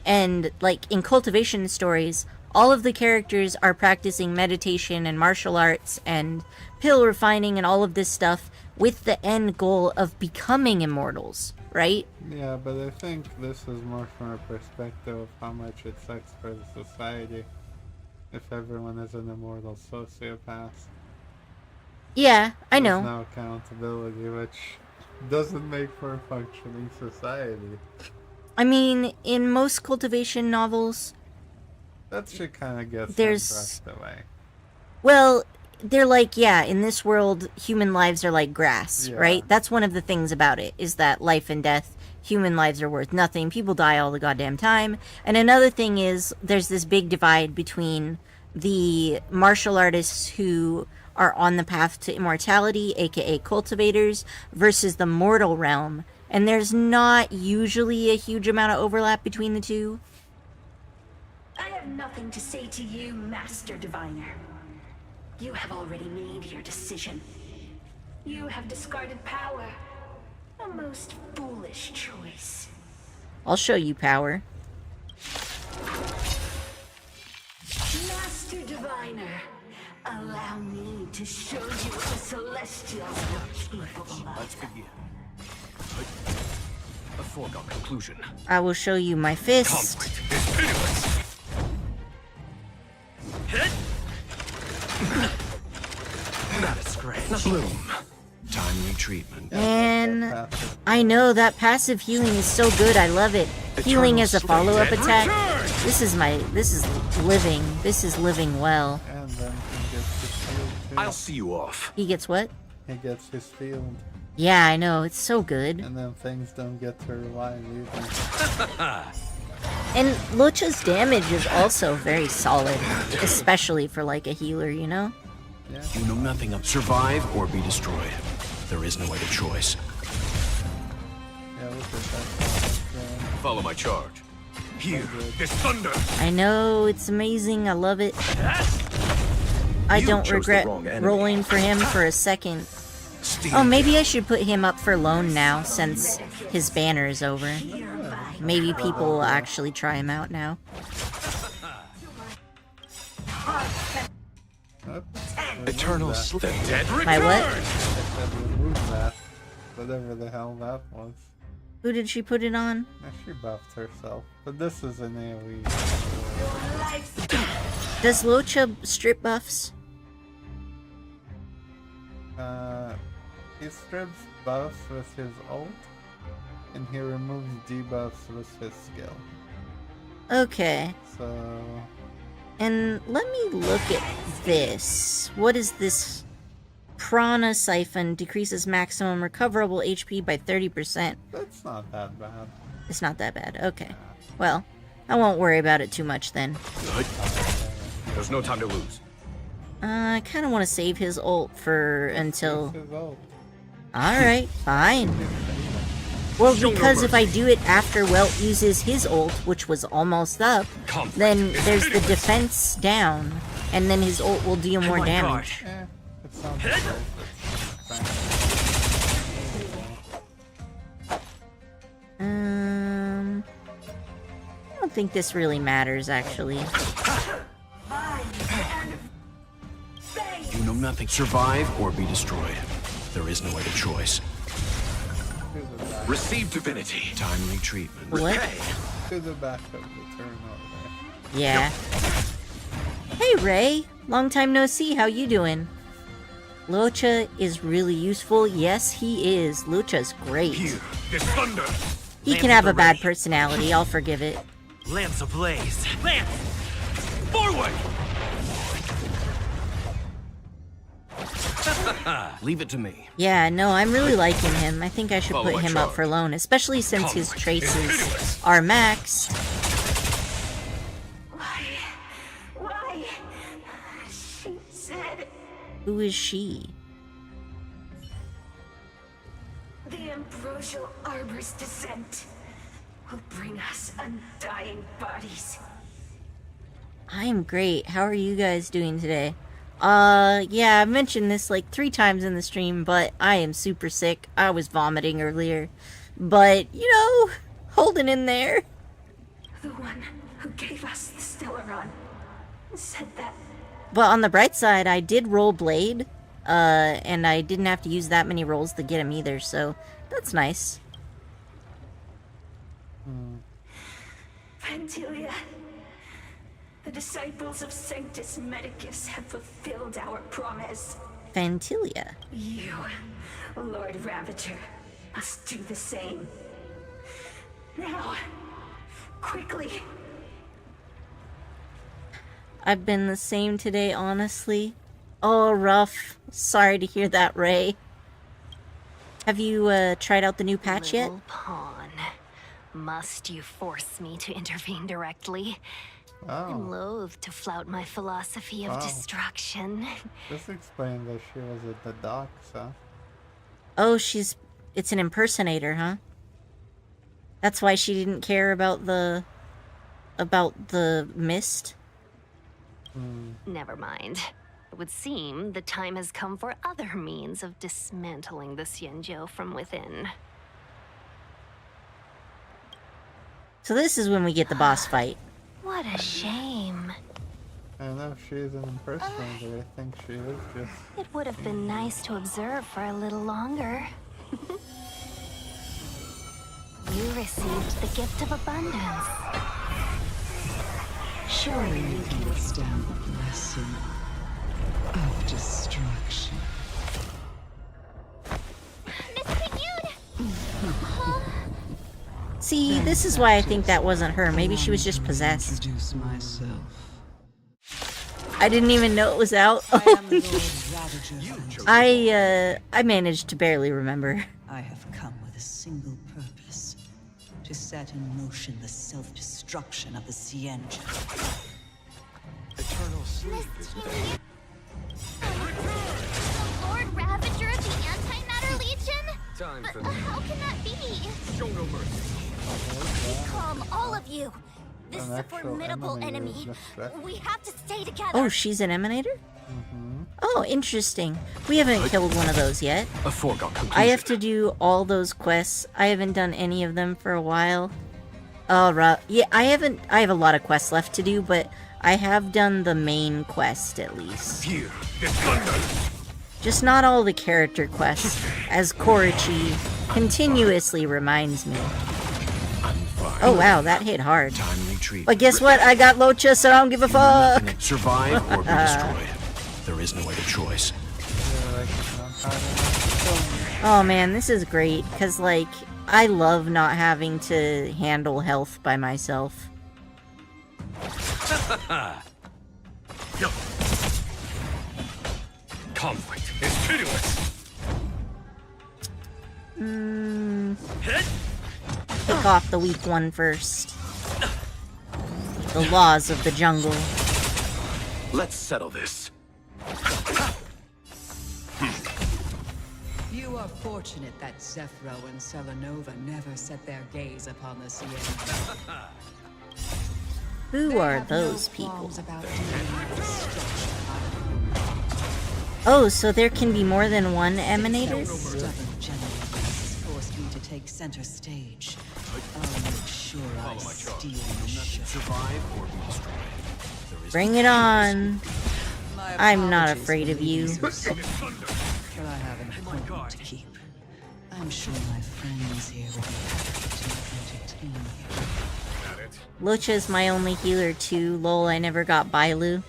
And, like, in cultivation stories, all of the characters are practicing meditation and martial arts and pill refining and all of this stuff with the end goal of becoming immortals, right? Yeah, but I think this is more from a perspective of how much it sucks for the society if everyone is an immortal sociopath. Yeah, I There's know. no accountability, which doesn't make for a functioning society. I mean, in most cultivation novels, That shit kind of gets There's- brushed away. well, they're like, yeah, in this world, human lives are like grass, Yeah. right? That's one of the things about it, is that life and death, human lives are worth nothing. People die all the goddamn time. And another thing is, there's this big divide between the martial artists who are on the path to immortality, aka cultivators, versus the mortal realm. And there's not usually a huge amount of overlap between the two. I have nothing to say to you, Master Diviner. You have already made your decision. You have discarded power. A most foolish choice. I'll show you power. Master Diviner, allow me to show you what the Celestials are capable of. Let's begin. A foregone conclusion. I will show you my fist. Conflict is pitiless. Not a scratch. Bloom. Timely treatment. And I know that passive healing is so good. I love it. Healing as a follow-up attack. This is living. This is living well. And then he gets his field too. I'll see you off. He gets what? He gets his field. Yeah, I know. It's so good. And then things don't get to revive either. And Lucha's damage is also very solid, especially for like a healer, you know? Yeah. You know nothing of survive or be destroyed. There is no other choice. Yeah, look at that. Follow my charge. Here, this thunder. I know, it's amazing. I love it. I You don't chose the regret wrong enemy. rolling for him for a second. Stand Oh, maybe I should put him up for loan now since his banner is over. Maybe people will actually try him out now. Oops. Eternal Remove the dead return. My what? that. I said remove that. Whatever the hell that was. Who did she put it on? She buffed herself. But this is an AoE. Does Lucha strip buffs? He strips buffs with his ult, and he removes debuffs with his skill. Okay. So, And let me look at this. What is this? Prana Siphon decreases maximum recoverable HP by 30%. that's not that bad. It's not that bad. Okay. Well, I won't worry about it too much then. Good. There's no time to lose. I kind of want to save his ult for until... It's his ult. Alright, fine. Well, because if I do it after Welt uses his ult, which was almost up, then there's the defense down, and then his ult will deal more damage. It sounds like I don't think this really matters, actually. You know nothing. Survive or be destroyed. There is no other choice. Receive divinity. Timely treatment. What? to the back of the turn over Yeah. Hey, Ray. Long time no see. How you doing? Lucha is really useful. Yes, he is. Lucha's great. Here, this thunder. He can have a bad personality. I'll forgive it. Lance ablaze. Lance! Forward! Leave it to me. Yeah, no, I'm really liking him. I think I should Follow put my him up charge. for loan, especially since his Conflict is traces pitiless. are maxed. Why? She said Who is she? the ambrosial arbor's descent will bring us undying bodies. I'm great. How are you guys doing today? Yeah, I've mentioned this like 3 times in the stream, but I am super sick. I was vomiting earlier. But, you know, holding in there. The one who gave us the Stellaron said that But on the bright side, I did roll Blade, and I didn't have to use that many rolls to get him either, so that's nice. Pantilia, the disciples of Sanctus Medicus have fulfilled our promise. Fantilia. You, Lord Ravager, must do the same. Now, quickly. I've been the same today, honestly. Oh, rough. Sorry to hear that, Ray. Have you, tried out the new patch yet? Little pawn. Must you force me to intervene directly? I'm Oh, loath to flout my philosophy of Wow. destruction. this explained that she was at the docks, huh? Oh, it's an impersonator, huh? That's why she didn't care about the mist. Never mind. It would seem the time has come for other means of dismantling the Xianzhou from within. So this is when we get the boss fight. What a shame. I don't know if she's an impersonator. I think she is just. It would have been nice to observe for a little longer. You received the gift of abundance. Surely you can withstand the blessing of destruction. Miss Pinyun! See, this is why I think that wasn't her. Maybe she was just possessed. Introduce myself. I didn't even know it was out. I am the Lord Ravager. I managed to barely remember. I have come with a single purpose. To set in motion the self-destruction of the Xianzhou. Eternal sleep is Pinyun! The Lord Ravager of the Antimatter Legion? Time for But how can that be? show no mercy. Calm, all of you. This An is a actual formidable emanator enemy. just left. We have to stay together. Oh, she's an emanator? Mm-hmm. Oh, interesting. We haven't killed one of those yet. a foregone conclusion. I have to do all those quests. I haven't done any of them for a while. Alright. Yeah, I have a lot of quests left to do, but I have done the main quest at least. Fear the thunder. Just not all the character quests, as Korichi continuously reminds me. Oh wow, that hit hard. Time retreat. But guess what? I got Locha, so I don't give a fuck! Survive or be destroyed. There is no other choice. Yeah, like, not having Oh man, this is great, because like, I love not having to handle health by myself. Conflict is pitiless. Pick off the weak one first. The laws of the jungle. Let's settle this. You are fortunate that Zephyro and Selenova never set their gaze upon the Xianzhou. Who They are have no those people? qualms about dealing with destruction. Oh, so there can be more than one emanator? Stubborn gentleman has forced me to take center stage. I'll make sure I steal the show. Survive or be destroyed. There is Bring it on. My I'm not apologies afraid for of you. leaving so soon, but I have an appointment to keep. I'm sure my friends here will be happy to entertain you. Locha's my only healer too. Lol, I never got Bailu.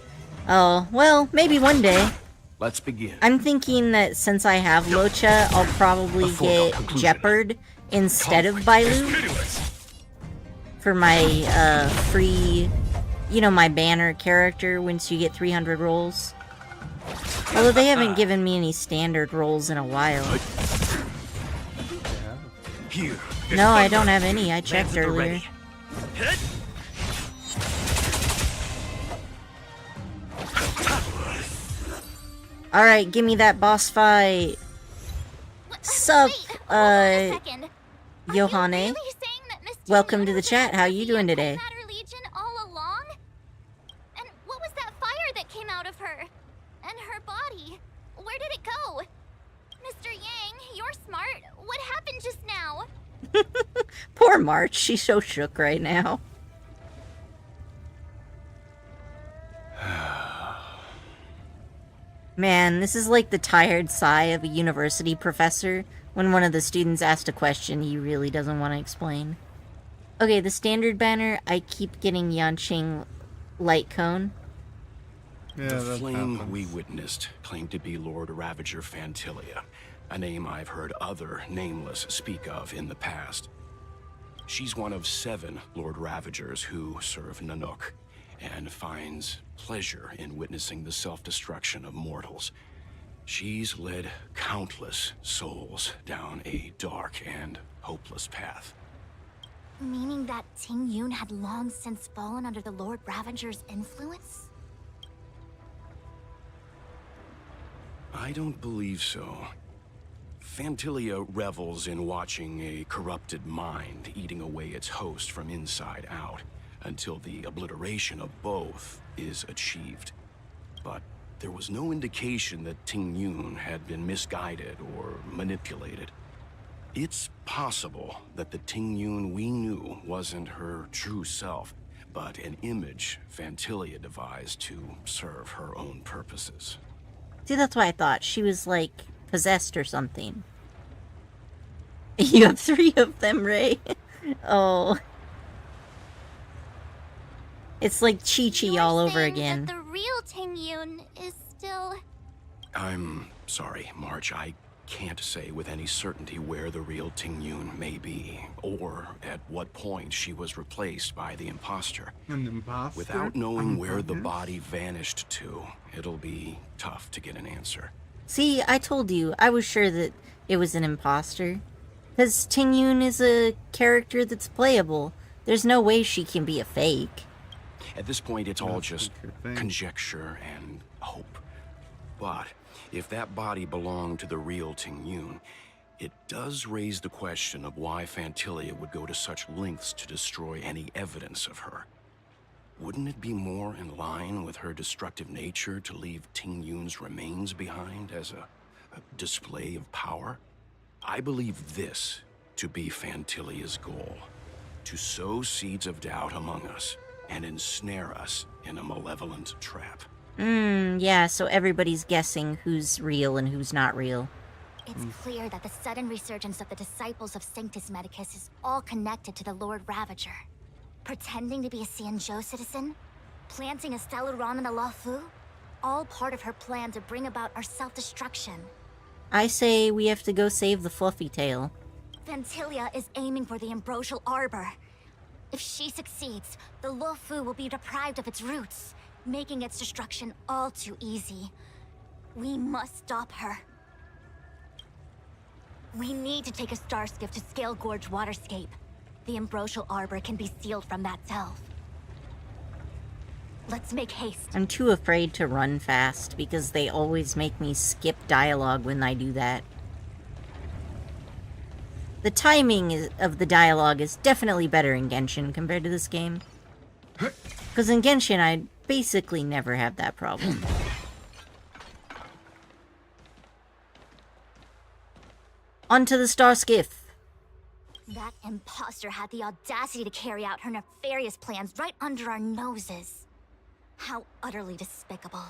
Oh, well, maybe one day. Let's begin. I'm thinking that since I have Locha, I'll probably A foregone get conclusion. Jeopard instead of Bailu for my free, my banner character once you get 300 rolls. Although they haven't given me any standard rolls in a while. Here. No, I don't have any. I checked earlier. Alright, give me that boss fight. Sup, Wait, hold on a second. Are you Yohane? really saying that Miss Welcome Pinyun to the was chat. a How you doing today? Antimatter Legion all along? And what was that fire that came out of her? And her body? Where did it go? Mr. Yang, you're smart. What happened just now? Poor March, she's so shook right now. Man, this is like the tired sigh of a university professor when one of the students asked a question he really doesn't want to explain. Okay, the standard banner, I keep getting Yanqing Light Cone. Yeah, The that flame happens. we witnessed claimed to be Lord Ravager Phantilia, a name I've heard other nameless speak of in the past. She's one of 7 Lord Ravagers who serve Nanook, and finds pleasure in witnessing the self-destruction of mortals. She's led countless souls down a dark and hopeless path. Meaning that Ting Yun had long since fallen under the Lord Ravager's influence? I don't believe so. Phantilia revels in watching a corrupted mind eating away its host from inside out, until the obliteration of both is achieved. But there was no indication that Ting Yun had been misguided or manipulated. It's possible that the Ting Yun we knew wasn't her true self, but an image Phantilia devised to serve her own purposes. See, that's why I thought she was, like, possessed or something. You have 3 of them, Ray. Oh. It's like Chi-Chi all over Saying again. that the real Ting Yun is still... I'm sorry, March. I can't say with any certainty where the real Ting Yun may be, or at what point she was replaced by the imposter. An imposter? Without knowing where the body vanished to, it'll be tough to get an answer. See, I told you, I was sure that it was an imposter. Because Ting Yun is a character that's playable. There's no way she can be a fake. At this point, it's all just what you think. conjecture and hope. But if that body belonged to the real Ting Yun, it does raise the question of why Phantilia would go to such lengths to destroy any evidence of her. Wouldn't it be more in line with her destructive nature to leave Ting Yun's remains behind as a display of power? I believe this to be Phantilia's goal: to sow seeds of doubt among us and ensnare us in a malevolent trap. Yeah, so everybody's guessing who's real and who's not real. It's clear that the sudden resurgence of the disciples of Sanctus Medicus is all connected to the Lord Ravager. Pretending to be a Xianzhou citizen? Planting a Stellaron in the Luofu? All part of her plan to bring about our self-destruction. I say we have to go save the fluffy tail. Phantilia is aiming for the Ambrosial Arbor. If she succeeds, the Luofu will be deprived of its roots, making its destruction all too easy. We must stop her. We need to take a star skiff to Scale Gorge Waterscape. The Ambrosial Arbor can be sealed from that delve. Let's make haste. I'm too afraid to run fast because they always make me skip dialogue when I do that. The timing of the dialogue is definitely better in Genshin compared to this game. Because in Genshin, I basically never have that problem. Onto the star skiff. That imposter had the audacity to carry out her nefarious plans right under our noses. How utterly despicable.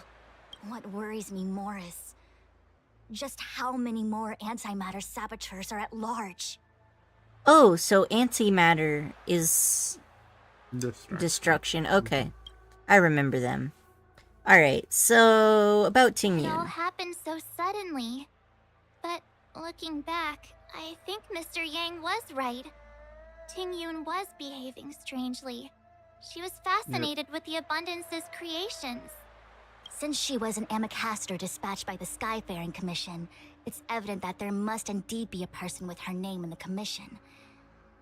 What worries me more is just how many more antimatter saboteurs are at large. Oh, so antimatter is Destruction. Okay. I remember them. Alright, so about Ting It all Yun. happened so suddenly. But looking back, I think Mr. Yang was right. Ting Yun was behaving strangely. She was fascinated with the Abundance's creations. Since she was an Amicastor dispatched by the Skyfaring Commission, it's evident that there must indeed be a person with her name in the commission.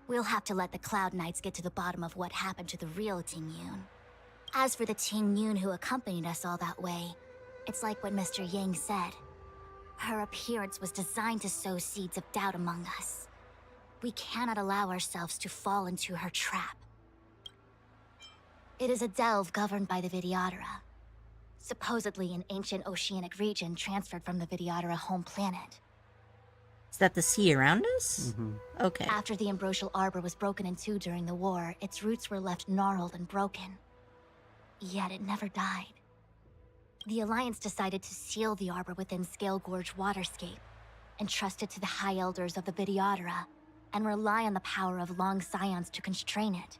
We'll have to let the Cloud Knights get to the bottom of what happened to the real Ting Yun. As for the Ting Yun who accompanied us all that way, it's like what Mr. Yang said. Her appearance was designed to sow seeds of doubt among us. We cannot allow ourselves to fall into her trap. It is a delve governed by the Vidyadhara, supposedly an ancient oceanic region transferred from the Vidyadhara home planet. Is that the sea around us? Okay. After the Ambrosial Arbor was broken in two during the war, its roots were left gnarled and broken. Yet it never died. The Alliance decided to seal the Arbor within Scale Gorge Waterscape, entrust it to the High Elders of the Vidyadhara, and rely on the power of Long Scions to constrain it.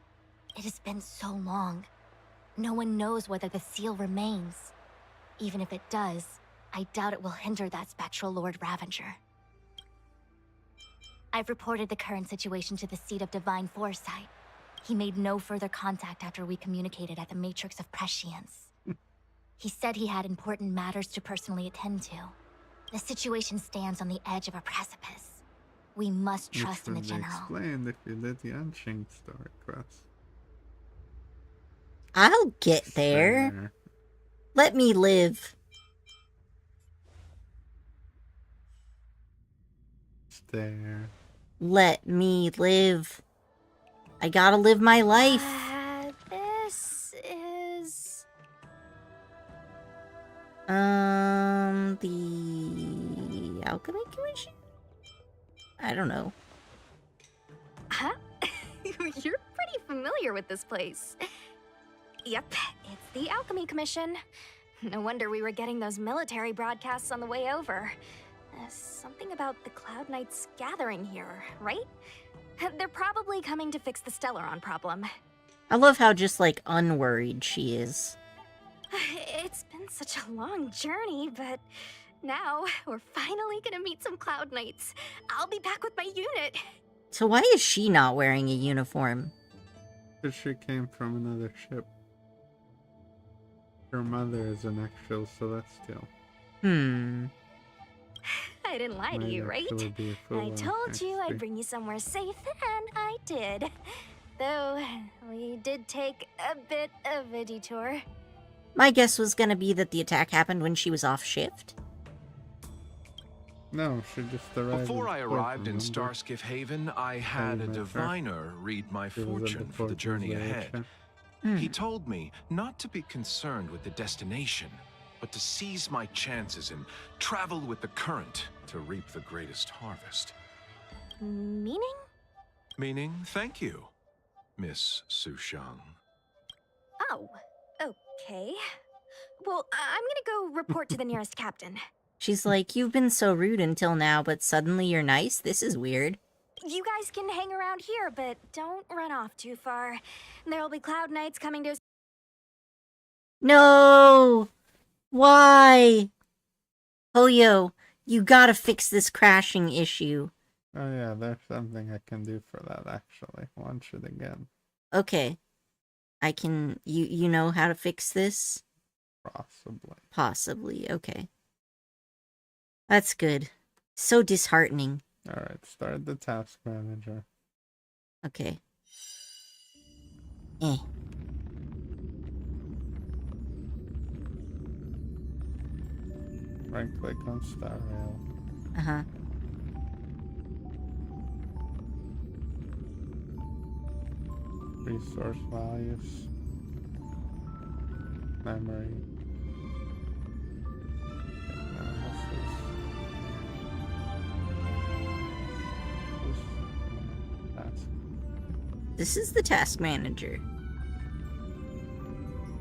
It has been so long. No one knows whether the seal remains. Even if it does, I doubt it will hinder that spectral Lord Ravager. I've reported the current situation to the Seat of Divine Foresight. He made no further contact after we communicated at the Matrix of Prescience. He said he had important matters to personally attend to. The situation stands on the edge of a precipice. We must Which trust in the would be General. explained if you did the Unchained story quest. I'll get there. Let me live. There. Let me live. I gotta live my life. This is... The Alchemy Commission? I don't know. Huh? You're pretty familiar with this place. Yep, it's the Alchemy Commission. No wonder we were getting those military broadcasts on the way over. Something about the Cloud Knights gathering here, right? They're probably coming to fix the Stellaron problem. I love how just, like, unworried she is. It's been such a long journey, but now we're finally gonna meet some Cloud Knights. I'll be back with my unit. So why is she not wearing a uniform? Because she came from another ship. Her mother is an actual Celestial. I didn't lie to you, right? I told you I'd bring you somewhere safe, and I did. Though, we did take a bit of a detour. My guess was gonna be that the attack happened when she was off shift. No, she just arrived. Before I arrived in remember? Starskiff Haven, I had a met her. diviner read my She was at fortune the for the journey Portals ahead. Area. He told me not to be concerned with the destination, but to seize my chances and travel with the current to reap the greatest harvest. Meaning? Meaning, thank you, Miss Sushang. Oh, okay. Well, I'm gonna go report to the nearest captain. She's like, you've been so rude until now, but suddenly you're nice? This is weird. You guys can hang around here, but don't run off too far. There'll be Cloud Knights coming to... No! Why? Hoyo, you gotta fix this crashing issue. Oh yeah, there's something I can do for that actually. Launch it again. Okay. I can... You know how to fix this? Possibly. Possibly, okay. That's good. So disheartening. Alright, start the task manager. Okay. Right click on Star Rail. Uh-huh. Resource values. Memory. This is the task manager.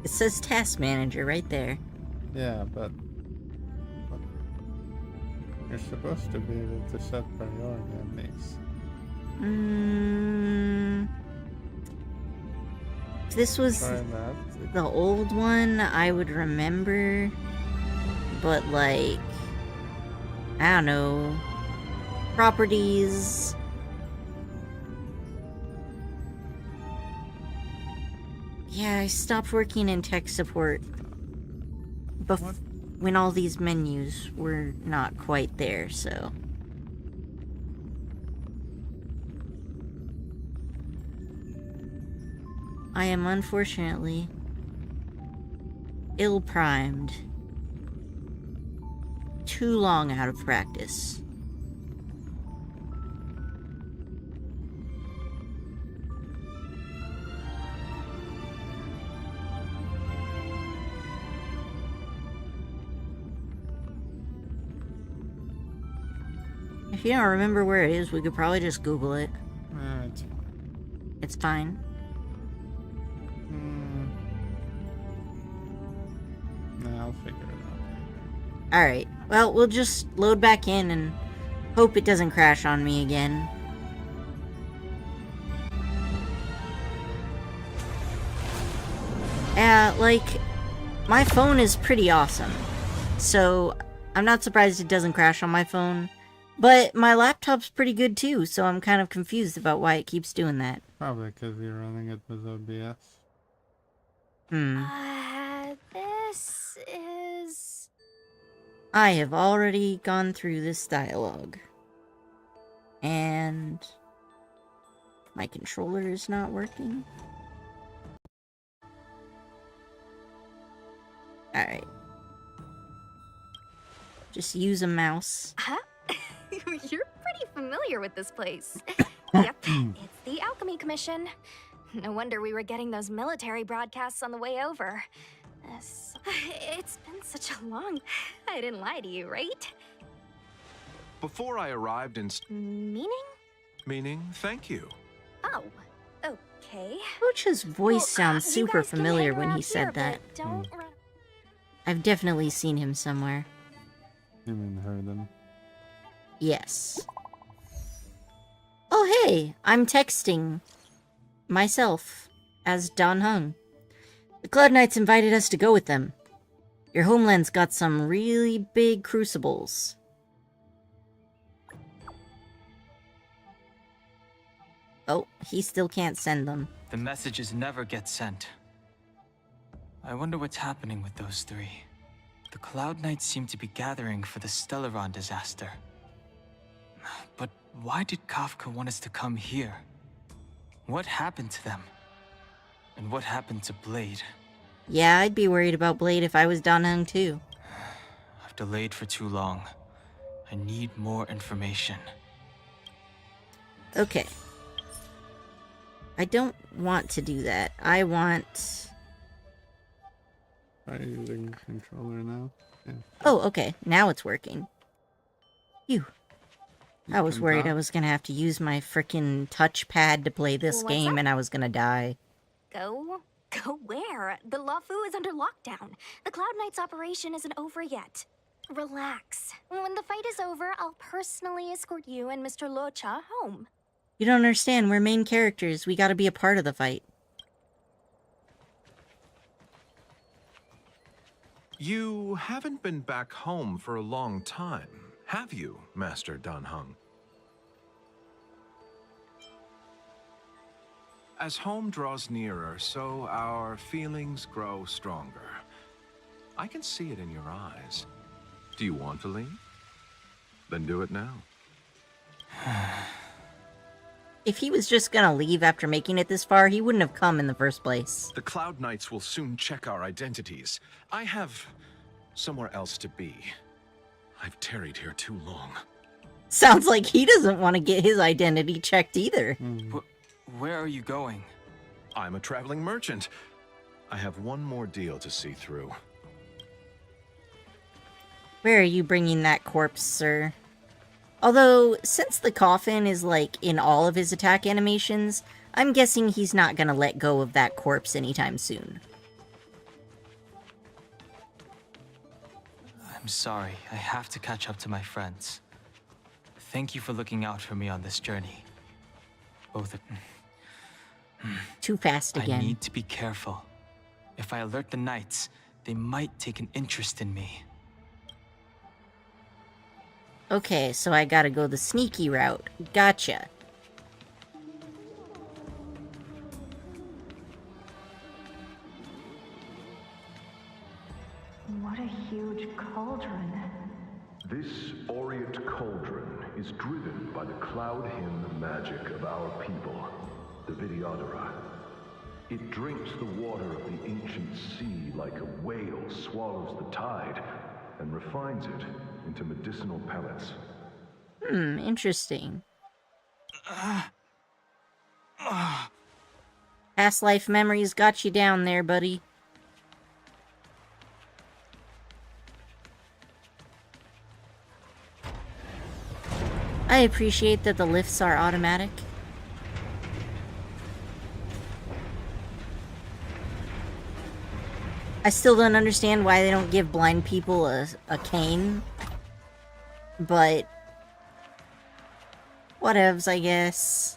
It says task manager right there. Yeah, but you're supposed to be able to set priority on these. If this was Try that. the old one, I would remember. But like, I don't know. Properties. Yeah, I stopped working in tech support when all these menus were not quite there, so... I am unfortunately ill-primed. Too long out of practice. If you don't remember where it is, we could probably just Google it. It's fine. It's fine. Nah, I'll figure it out. Alright, well, we'll just load back in and hope it doesn't crash on me again. Like, my phone is pretty awesome, so I'm not surprised it doesn't crash on my phone. But my laptop's pretty good too, so I'm kind of confused about why it keeps doing that. Probably because you're running it with OBS. This is... I have already gone through this dialogue. And my controller is not working. Alright. Just use a mouse. Huh? You're pretty familiar with this place. Yep, it's the Alchemy Commission. No wonder we were getting those military broadcasts on the way over. It's been such a long... I didn't lie to you, right? Before I arrived in... Meaning? Meaning, thank you. Oh, okay. Roach's voice sounds you super guys can familiar hang when he around said here, that. but don't run. I've definitely seen him somewhere. You mean heard him? Yes. Oh hey, I'm texting myself as Dan Heng. The Cloud Knights invited us to go with them. Your homeland's got some really big crucibles. Oh, he still can't send them. The messages never get sent. I wonder what's happening with those three. The Cloud Knights seem to be gathering for the Stellaron disaster. But why did Kafka want us to come here? What happened to them? And what happened to Blade? Yeah, I'd be worried about Blade if I was Dan Heng too. I've delayed for too long. I need more information. Okay. I don't want to do that. I want... Are you using the controller now? Yeah. Oh, okay. Now it's working. Phew. I was can worried talk. I was gonna have to use my frickin' touchpad to play this What's game up? and I was gonna die. Go? Go where? The Luofu is under lockdown. The Cloud Knights operation isn't over yet. Relax. When the fight is over, I'll personally escort you and Mr. Luocha home. You don't understand, we're main characters. We gotta be a part of the fight. You haven't been back home for a long time, have you, Master Dan Heng? As home draws nearer, so our feelings grow stronger. I can see it in your eyes. Do you want to leave? Then do it now. If he was just gonna leave after making it this far, he wouldn't have come in the first place. The Cloud Knights will soon check our identities. I have somewhere else to be. I've tarried here too long. Sounds like he doesn't want to get his identity checked either. Where are you going? I'm a traveling merchant. I have one more deal to see through. Where are you bringing that corpse, sir? Although, since the coffin is, like, in all of his attack animations, I'm guessing he's not gonna let go of that corpse anytime soon. I'm sorry. I have to catch up to my friends. Thank you for looking out for me on this journey. Both of... Too fast I again. need to be careful. If I alert the Knights, they might take an interest in me. Okay, so I gotta go the sneaky route. Gotcha. What a huge cauldron. This Aureate cauldron is driven by the cloud hymn magic of our people, the Vidyadhara. It drinks the water of the ancient sea like a whale swallows the tide, and refines it into medicinal pellets. Interesting. Past life memories got you down there, buddy. I appreciate that the lifts are automatic. I still don't understand why they don't give blind people a cane. But... whatevs, I guess.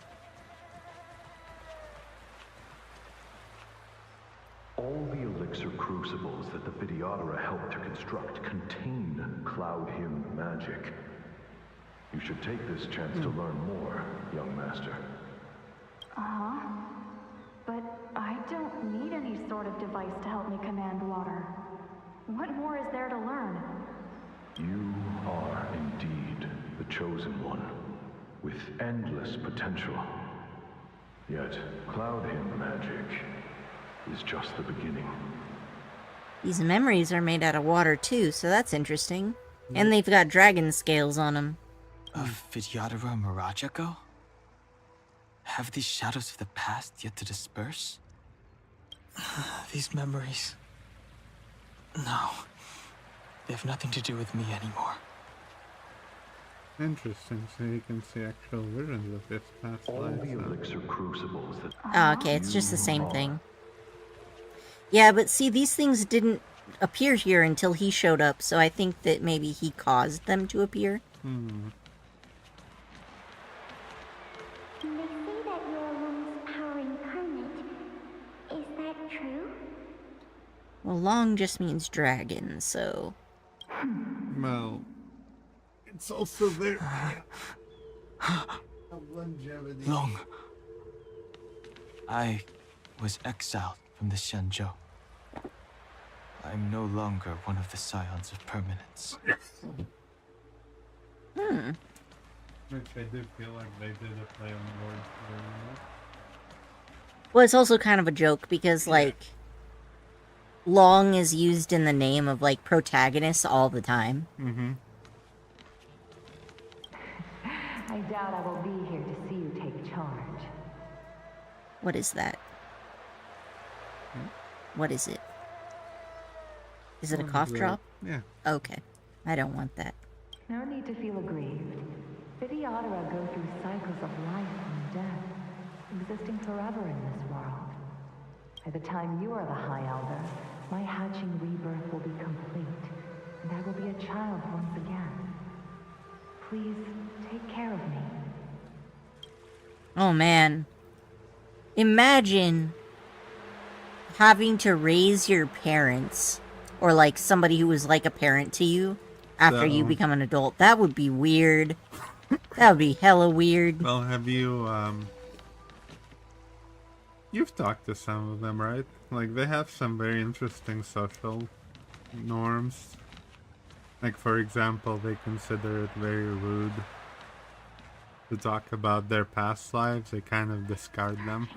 All the elixir crucibles that the Vidyadhara helped to construct contain cloud hymn magic. You should take this chance to learn more, young master. Uh-huh. But I don't need any sort of device to help me command water. What more is there to learn? You are indeed the chosen one. with endless potential. Yet, Cloud Hymn magic is just the beginning. These memories are made out of water too, so that's interesting. And they've got dragon scales on them. Of Vidyadhara Mirajago? Have these shadows of the past yet to disperse? These memories... No. They have nothing to do with me anymore. Interesting, so you can see actual visions of this past All life. the elixir crucibles that Oh, okay, it's just the same thing. Yeah, but see, these things didn't appear here until he showed up, so I think that maybe he caused them to appear. Hmm. They say that you're a woman's power incarnate. Is that true? Well, long just means dragon, so... Well, it's also there. Of longevity. Long. I was exiled from the Xianzhou. I'm no longer one of the Scions of Permanence. Which I do feel like they did a play on words very much. Well, it's also kind of a joke, because, like... Long is used in the name of, like, protagonists all the time. Mm-hmm. I doubt I will be here to see you take charge. What is that? What is it? Is it a cough drop? Yeah. Okay. I don't want that. No need to feel aggrieved. Vidyadhara go through cycles of life and death, existing forever in this world. By the time you are the High Elder, my hatching rebirth will be complete, and I will be a child once again. Please, take care of me. Oh, man. Imagine having to raise your parents, or, like, somebody who was like a parent to you, after you become an adult. That would be weird. That would be hella weird. Well, have you, you've talked to some of them, right? Like, they have some very interesting social norms. Like, for example, they consider it very rude to talk about their past lives. They kind of discard them.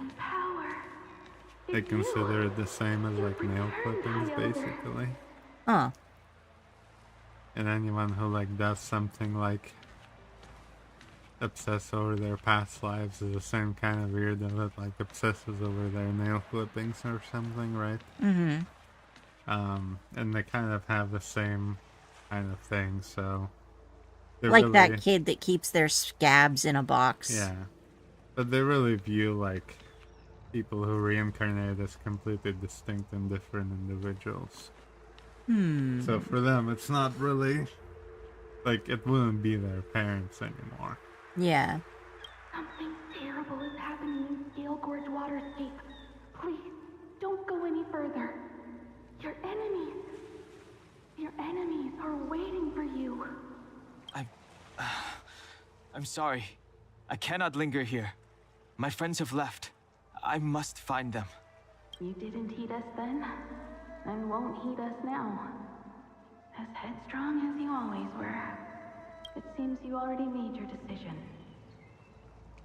They consider it the same as, like, nail clippings, basically. Huh. And anyone who, like, does something like obsess over their past lives is the same kind of weird that, like, obsesses over their nail clippings or something, right? Mm-hmm. And they kind of have the same kind of thing, so... Like really, that kid that keeps their scabs in a box. Yeah. But they really view, like, people who reincarnate as completely distinct and different individuals. So for them, it's not really... Like, it wouldn't be their parents anymore. Yeah. Something terrible is happening in Scale Gorge Waterscape. Please, don't go any further. Your enemies are waiting for you. I'm sorry. I cannot linger here. My friends have left. I must find them. You didn't heed us then, and won't heed us now. As headstrong as you always were. It seems you already made your decision.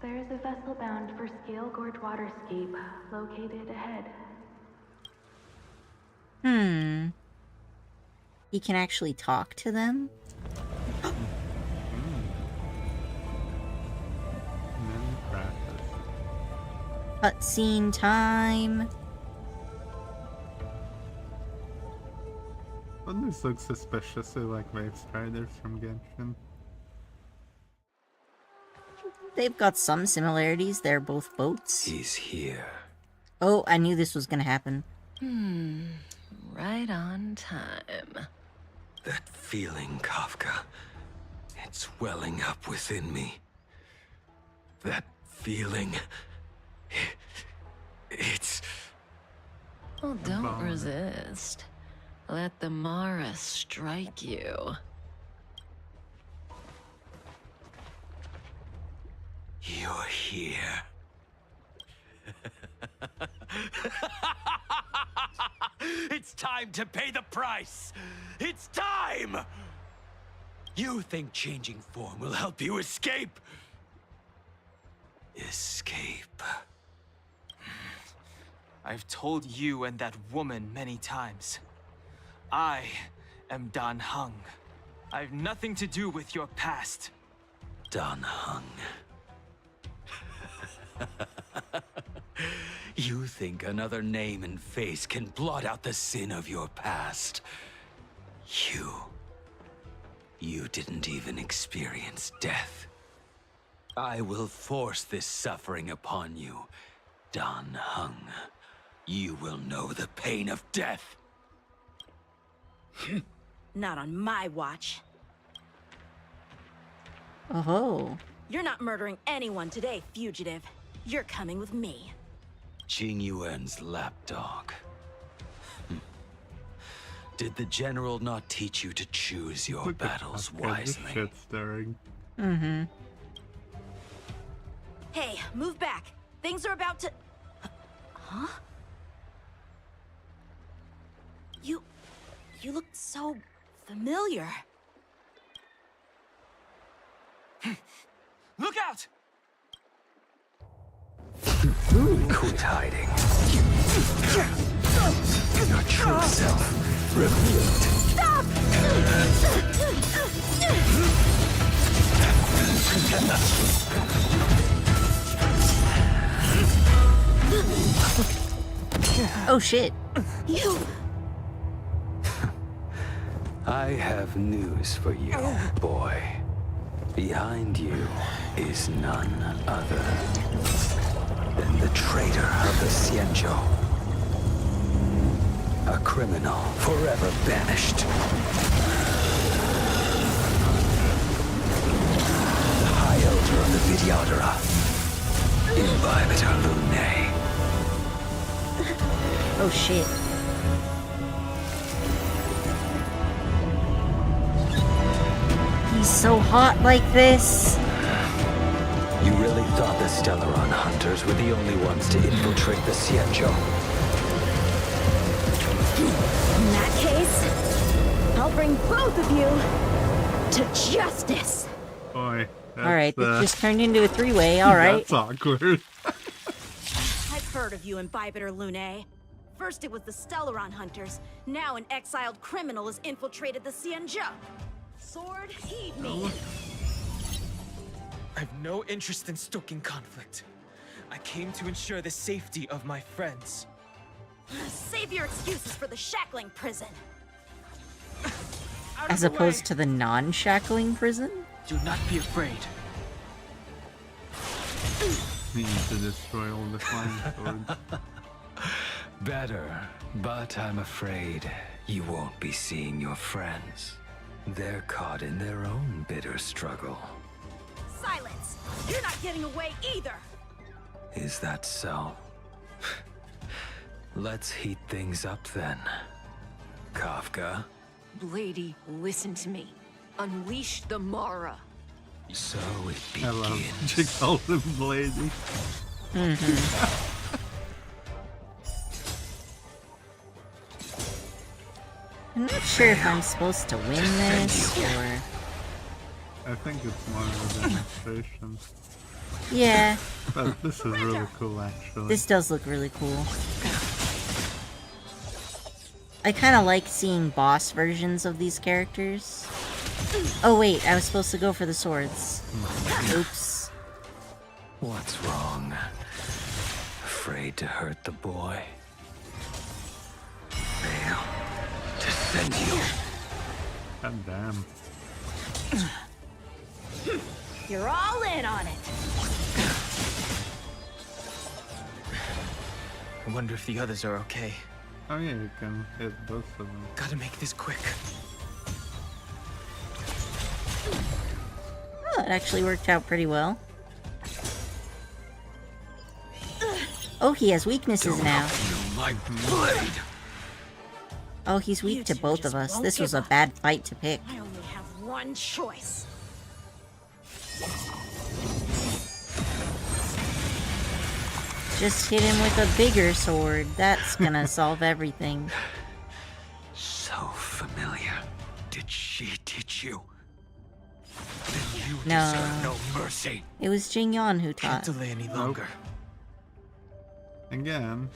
There is a vessel bound for Scale Gorge Waterscape, located ahead. He can actually talk to them? Cutscene time. Well, this looks suspiciously like Wave Striders from Genshin. They've got some similarities. They're both boats. He's here. Oh, I knew this was gonna happen. Right on time. That feeling, Kafka. It's welling up within me. That feeling. It's... Well, don't resist. Let the Mara strike you. You're here. It's time to pay the price! It's time! You think changing form will help you escape? Escape. I've told you and that woman many times. I am Dan Heng. I've nothing to do with your past. Dan Heng. You think another name and face can blot out the sin of your past? You didn't even experience death. I will force this suffering upon you, Dan Heng. You will know the pain of death. Not on my watch. Oh. You're not murdering anyone today, fugitive. You're coming with me. Qing Yuan's lapdog. Did the general not teach you to choose your battles wisely? Shit stirring. Mm-hmm. Hey, move back. Things are about to... Huh? You look so familiar. Look out! Quit hiding. Your true self revealed. Stop! Oh shit. You... I have news for you, boy. Behind you is none other than the traitor of the Xianzhou. A criminal forever banished. The High Elder of the Vidyadhara. Imbibitor Lunae. Oh shit. He's so hot like this. You really thought the Stellaron hunters were the only ones to infiltrate the Xianzhou? In that case, I'll bring both of you to justice. Boy. Alright, this just turned into a three-way, alright. That's awkward. I've heard of you, Imbibitor Lunae. First it was the Stellaron hunters, now an exiled criminal has infiltrated the Xianzhou. Sword, heed me. I've no interest in stoking conflict. I came to ensure the safety of my friends. Save your excuses for the shackling prison. As opposed to the non-shackling prison? Do not be afraid. We need to destroy all the flying swords. Better, but I'm afraid you won't be seeing your friends. They're caught in their own bitter struggle. Silence! You're not getting away either! Is that so? Let's heat things up then. Kafka? Lady, listen to me. Unleash the Mara. So it I love begins. she calls him Lady. I'm not sure if I'm supposed to win this, or... I think it's more of a demonstration. Yeah. But this is really cool, actually. This does look really cool. I kind of like seeing boss versions of these characters. Oh wait, I was supposed to go for the swords. Oops. What's wrong? Afraid to hurt the boy? Fail. To send you. God damn. You're all in on it. I wonder if the others are okay. Oh yeah, you can hit both of them. Gotta make this quick. Oh, it actually worked out pretty well. Oh, he has weaknesses now. My blade. Oh, he's weak to both of us. This was a bad fight to pick. I only have one choice. Just hit him with a bigger sword. That's gonna solve everything. So familiar. Did she teach you? Then you No. deserve no mercy. It was Jing Yan who Can't taught. delay any longer. Again.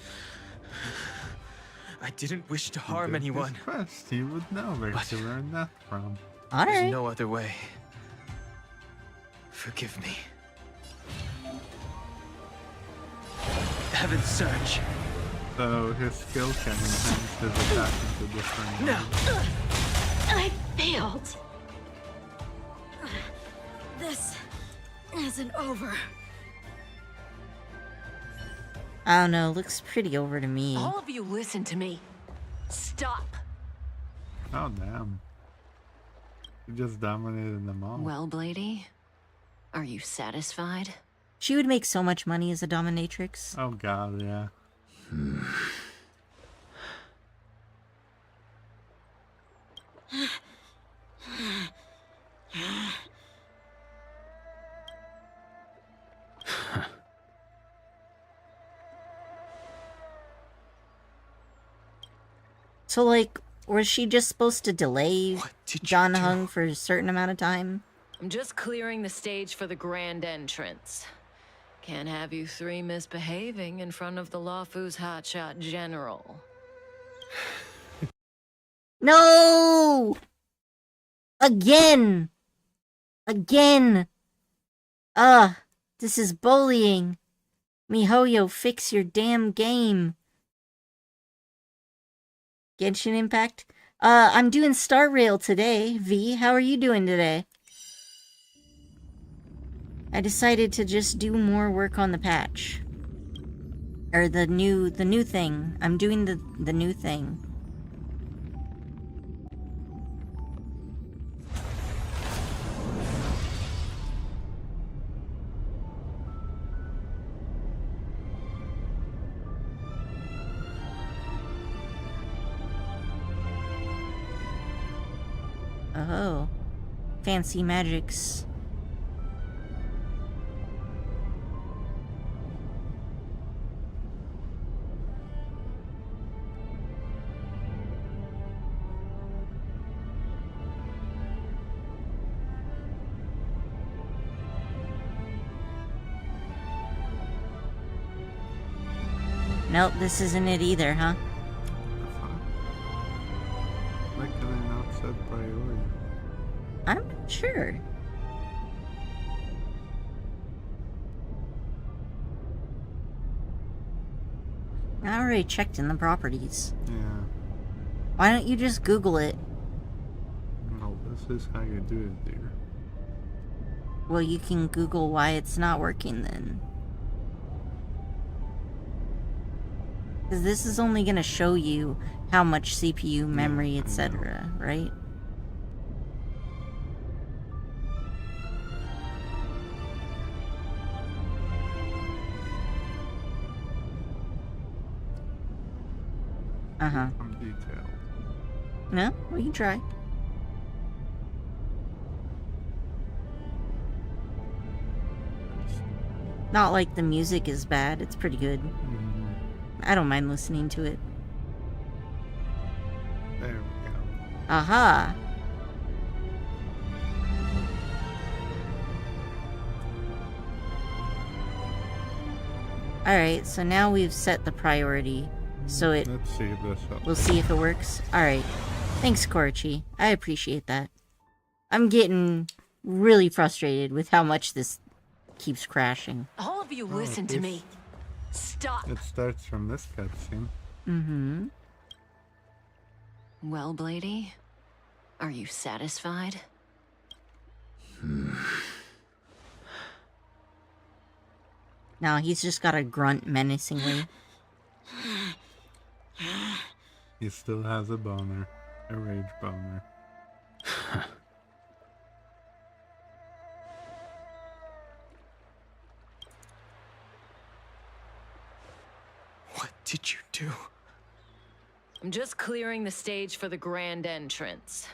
I didn't wish to he harm did his anyone. quest. He would know where to learn that from. There's Alright. no other way. Forgive me. Heaven's Surge. So his skill can enhance his attack into different moves. I failed. This isn't over. I don't know, looks pretty over to me. All of you listen to me. Stop. Oh damn. He just dominated them all. Well, Blady, are you satisfied? She would make so much money as a dominatrix. Oh god, yeah. So, like, was she just supposed to delay John Hung for a certain amount of time? I'm just clearing the stage for the grand entrance. Can't have you three misbehaving in front of the Lawfu's hotshot general. No! Again! Again! This is bullying. MiHoYo, fix your damn game. Genshin Impact? I'm doing Star Rail today. V, how are you doing today? I decided to just do more work on the patch. Or the new thing. I'm doing the new thing. Oh. Fancy magics. Nope, this isn't it either, huh? Why can I not set priority? I'm not sure. I already checked in the properties. Yeah. Why don't you just Google it? No, this is how you do it, dear. Well, you can Google why it's not working then. Because this is only going to show you how much CPU, memory, etc., right? Uh-huh. I'm detailed. No? We can try. Not like the music is bad. It's pretty good. I don't mind listening to it. There we go. Aha! Alright, so now we've set the priority. So it... Let's see if this helps. We'll see if it works. Alright. Thanks, Korichi. I appreciate that. I'm getting really frustrated with how much this keeps crashing. All of you listen to me. Stop. It starts from this cutscene. Mm-hmm. Well, Blady, are you satisfied? Now he's just got a grunt menacingly. He still has a boner. A rage boner. What did you do? I'm just clearing the stage for the grand entrance.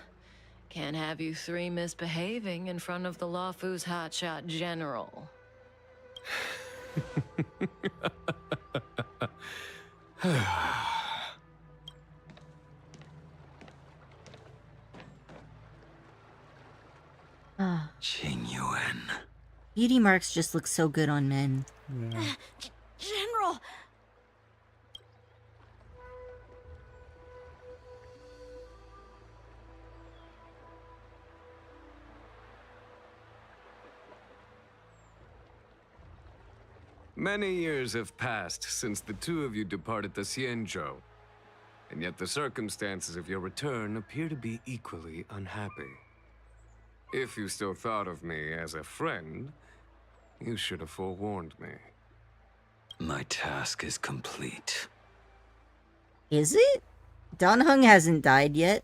Can't have you three misbehaving in front of the Lawfu's hotshot general. Ah. Qingyuan. Beauty marks just look so good on men. Yeah. General! Many years have passed since the two of you departed the Xianzhou, and yet the circumstances of your return appear to be equally unhappy. If you still thought of me as a friend, you should have forewarned me. My task is complete. Is it? Dan Heng hasn't died yet.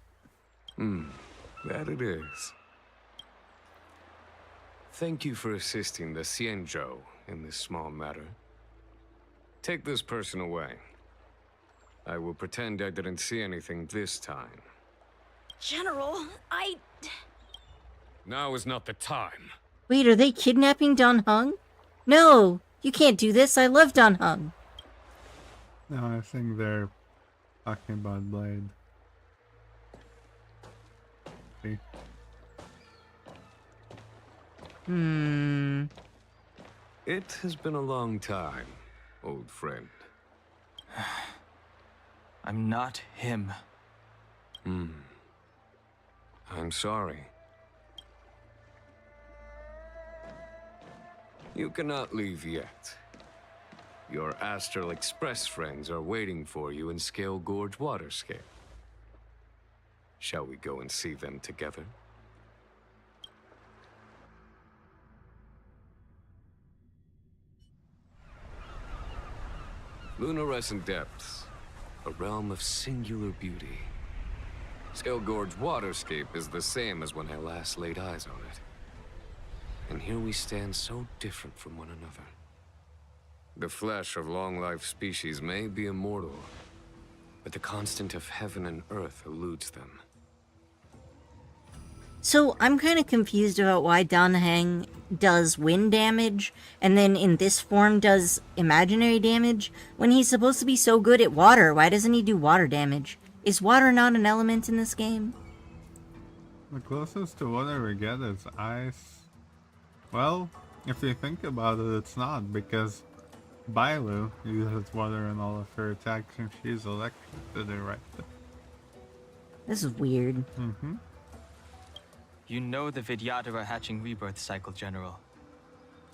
That it is. Thank you for assisting the Xianzhou in this small matter. Take this person away. I will pretend I didn't see anything this time. General, Now is not the time. Wait, are they kidnapping Dan Heng? No! You can't do this. I love Dan Heng. No, I think they're talking about Blade. See? It has been a long time, old friend. I'm not him. I'm sorry. You cannot leave yet. Your Astral Express friends are waiting for you in Scale Gorge Waterscape. Shall we go and see them together? Lunarescent Depths, a realm of singular beauty. Scale Gorge Waterscape is the same as when I last laid eyes on it. And here we stand so different from one another. The flesh of long-life species may be immortal, but the constant of heaven and earth eludes them. So I'm kind of confused about why Dan Heng does wind damage, and then in this form does imaginary damage, when he's supposed to be so good at water. Why doesn't he do water damage? Is water not an element in this game? The closest to water we get is ice. Well, if you think about it, it's not, because Bailu uses water in all of her attacks and she's electrocuted, right? This is weird. You know the Vidyadhara hatching rebirth cycle, General.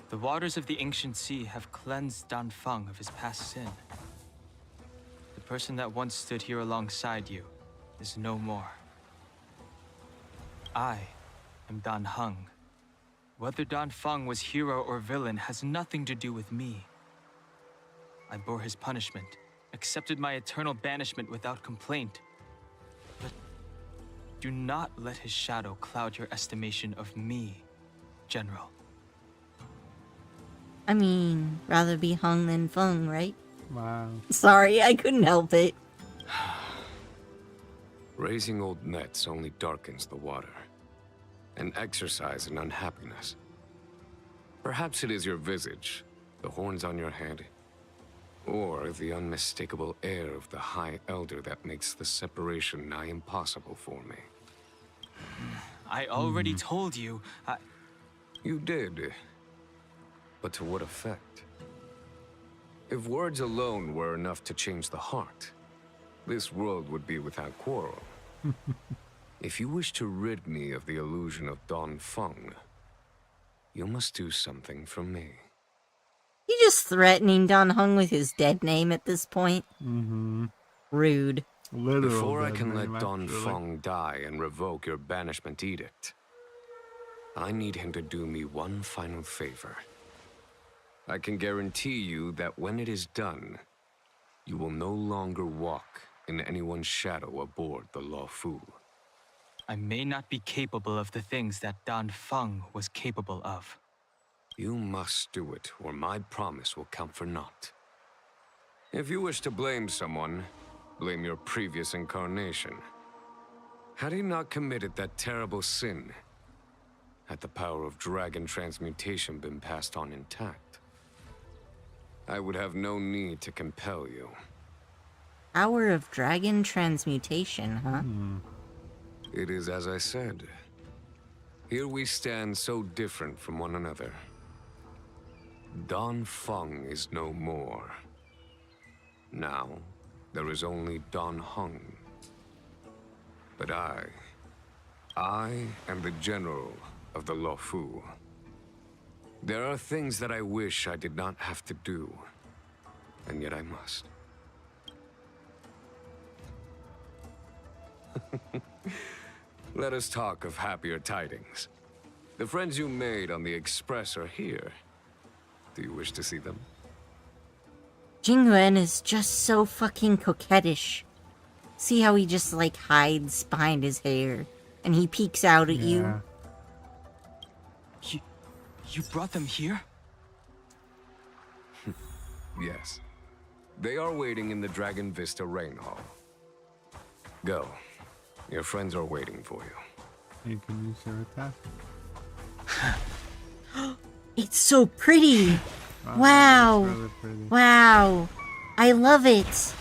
The waters of the ancient sea have cleansed Dan Feng of his past sin. The person that once stood here alongside you is no more. I am Dan Heng. Whether Dan Feng was hero or villain has nothing to do with me. I bore his punishment, accepted my eternal banishment without complaint. But do not let his shadow cloud your estimation of me, General. I mean, rather be hung than fung, right? Wow. Sorry, I couldn't help it. Raising old nets only darkens the water, an exercise in unhappiness. Perhaps it is your visage, the horns on your head, or the unmistakable air of the High Elder that makes the separation nigh impossible for me. I already told you, You did. But to what effect? If words alone were enough to change the heart, this world would be without quarrel. If you wish to rid me of the illusion of Dan Feng, you must do something for me. You just threatening Dan Heng with his dead name at this point? Rude. Before I can let Dan Feng die and revoke your banishment edict, I need him to do me one final favor. I can guarantee you that when it is done, you will no longer walk in anyone's shadow aboard the Luofu. I may not be capable of the things that Dan Feng was capable of. You must do it, or my promise will count for naught. If you wish to blame someone, blame your previous incarnation. Had he not committed that terrible sin, had the power of dragon transmutation been passed on intact, I would have no need to compel you. Power of dragon transmutation, huh? It is as I said. Here we stand so different from one another. Don Feng is no more. Now, there is only Don Hung. But I am the general of the Luofu. There are things that I wish I did not have to do, and yet I must. Let us talk of happier tidings. The friends you made on the Express are here. Do you wish to see them? Jingyuan is just so fucking coquettish. See how he just, like, hides behind his hair, and he peeks out at you? You brought them here? Yes. They are waiting in the Dragon Vista Rain Hall. Go. Your friends are waiting for you. You can use your attack. It's so pretty! Wow! It's really pretty. Wow! I love it!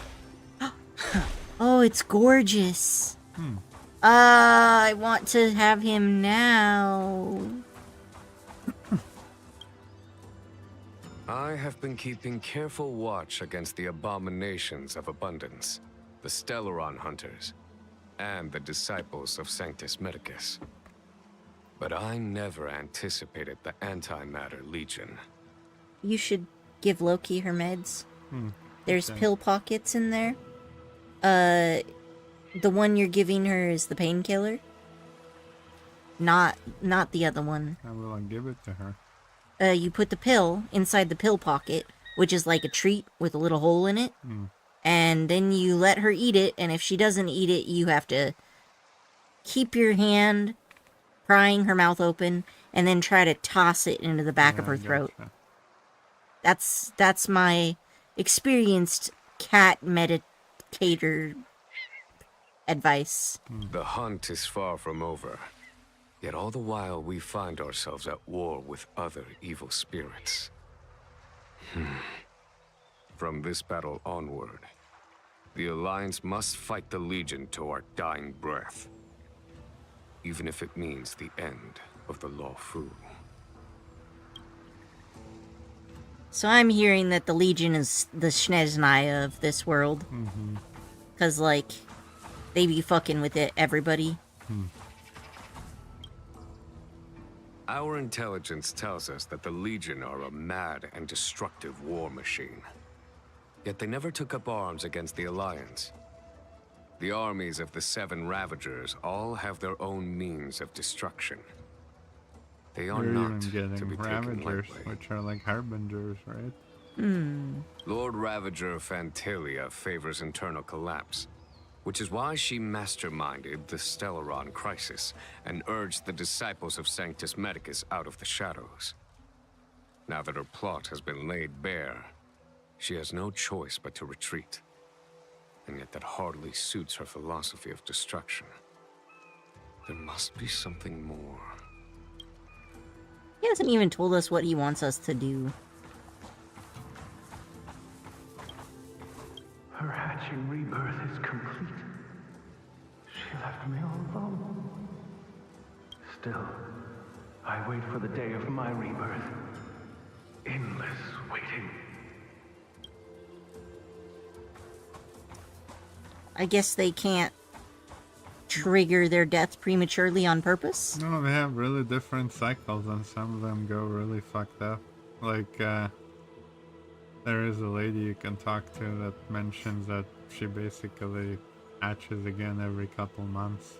Oh, it's gorgeous. I want to have him now. I have been keeping careful watch against the abominations of abundance, the Stellaron hunters, and the disciples of Sanctus Medicus. But I never anticipated the Antimatter Legion. You should give Loki her meds. There's okay. pill pockets in there. The one you're giving her is the painkiller. Not the other one. How will I give it to her? You put the pill inside the pill pocket, which is like a treat with a little hole in it. And then you let her eat it, and if she doesn't eat it, you have to keep your hand prying her mouth open, and then try to toss it into the back of her throat. Gotcha. That's my experienced cat meditator advice. The hunt is far from over. Yet all the while we find ourselves at war with other evil spirits. From this battle onward, the Alliance must fight the Legion to our dying breath. Even if it means the end of the Luofu. So I'm hearing that the Legion is the Snezhnaya of this world. Because, like, they be fucking with it, everybody. Our intelligence tells us that the Legion are a mad and destructive war machine. Yet they never took up arms against the Alliance. The armies of the Seven Ravagers all have their own means of destruction. They are You're not even to be getting taken Ravagers, lightly. which are like Harbingers, right? Lord Ravager Phantalia favors internal collapse, which is why she masterminded the Stellaron crisis and urged the disciples of Sanctus Medicus out of the shadows. Now that her plot has been laid bare, she has no choice but to retreat. And yet that hardly suits her philosophy of destruction. There must be something more. He hasn't even told us what he wants us to do. Her hatching rebirth is complete. She left me all alone. Still, I wait for the day of my rebirth. Endless waiting. I guess they can't trigger their death prematurely on purpose? No, they have really different cycles, and some of them go really fucked up. Like, there is a lady you can talk to that mentions that she basically hatches again every couple months.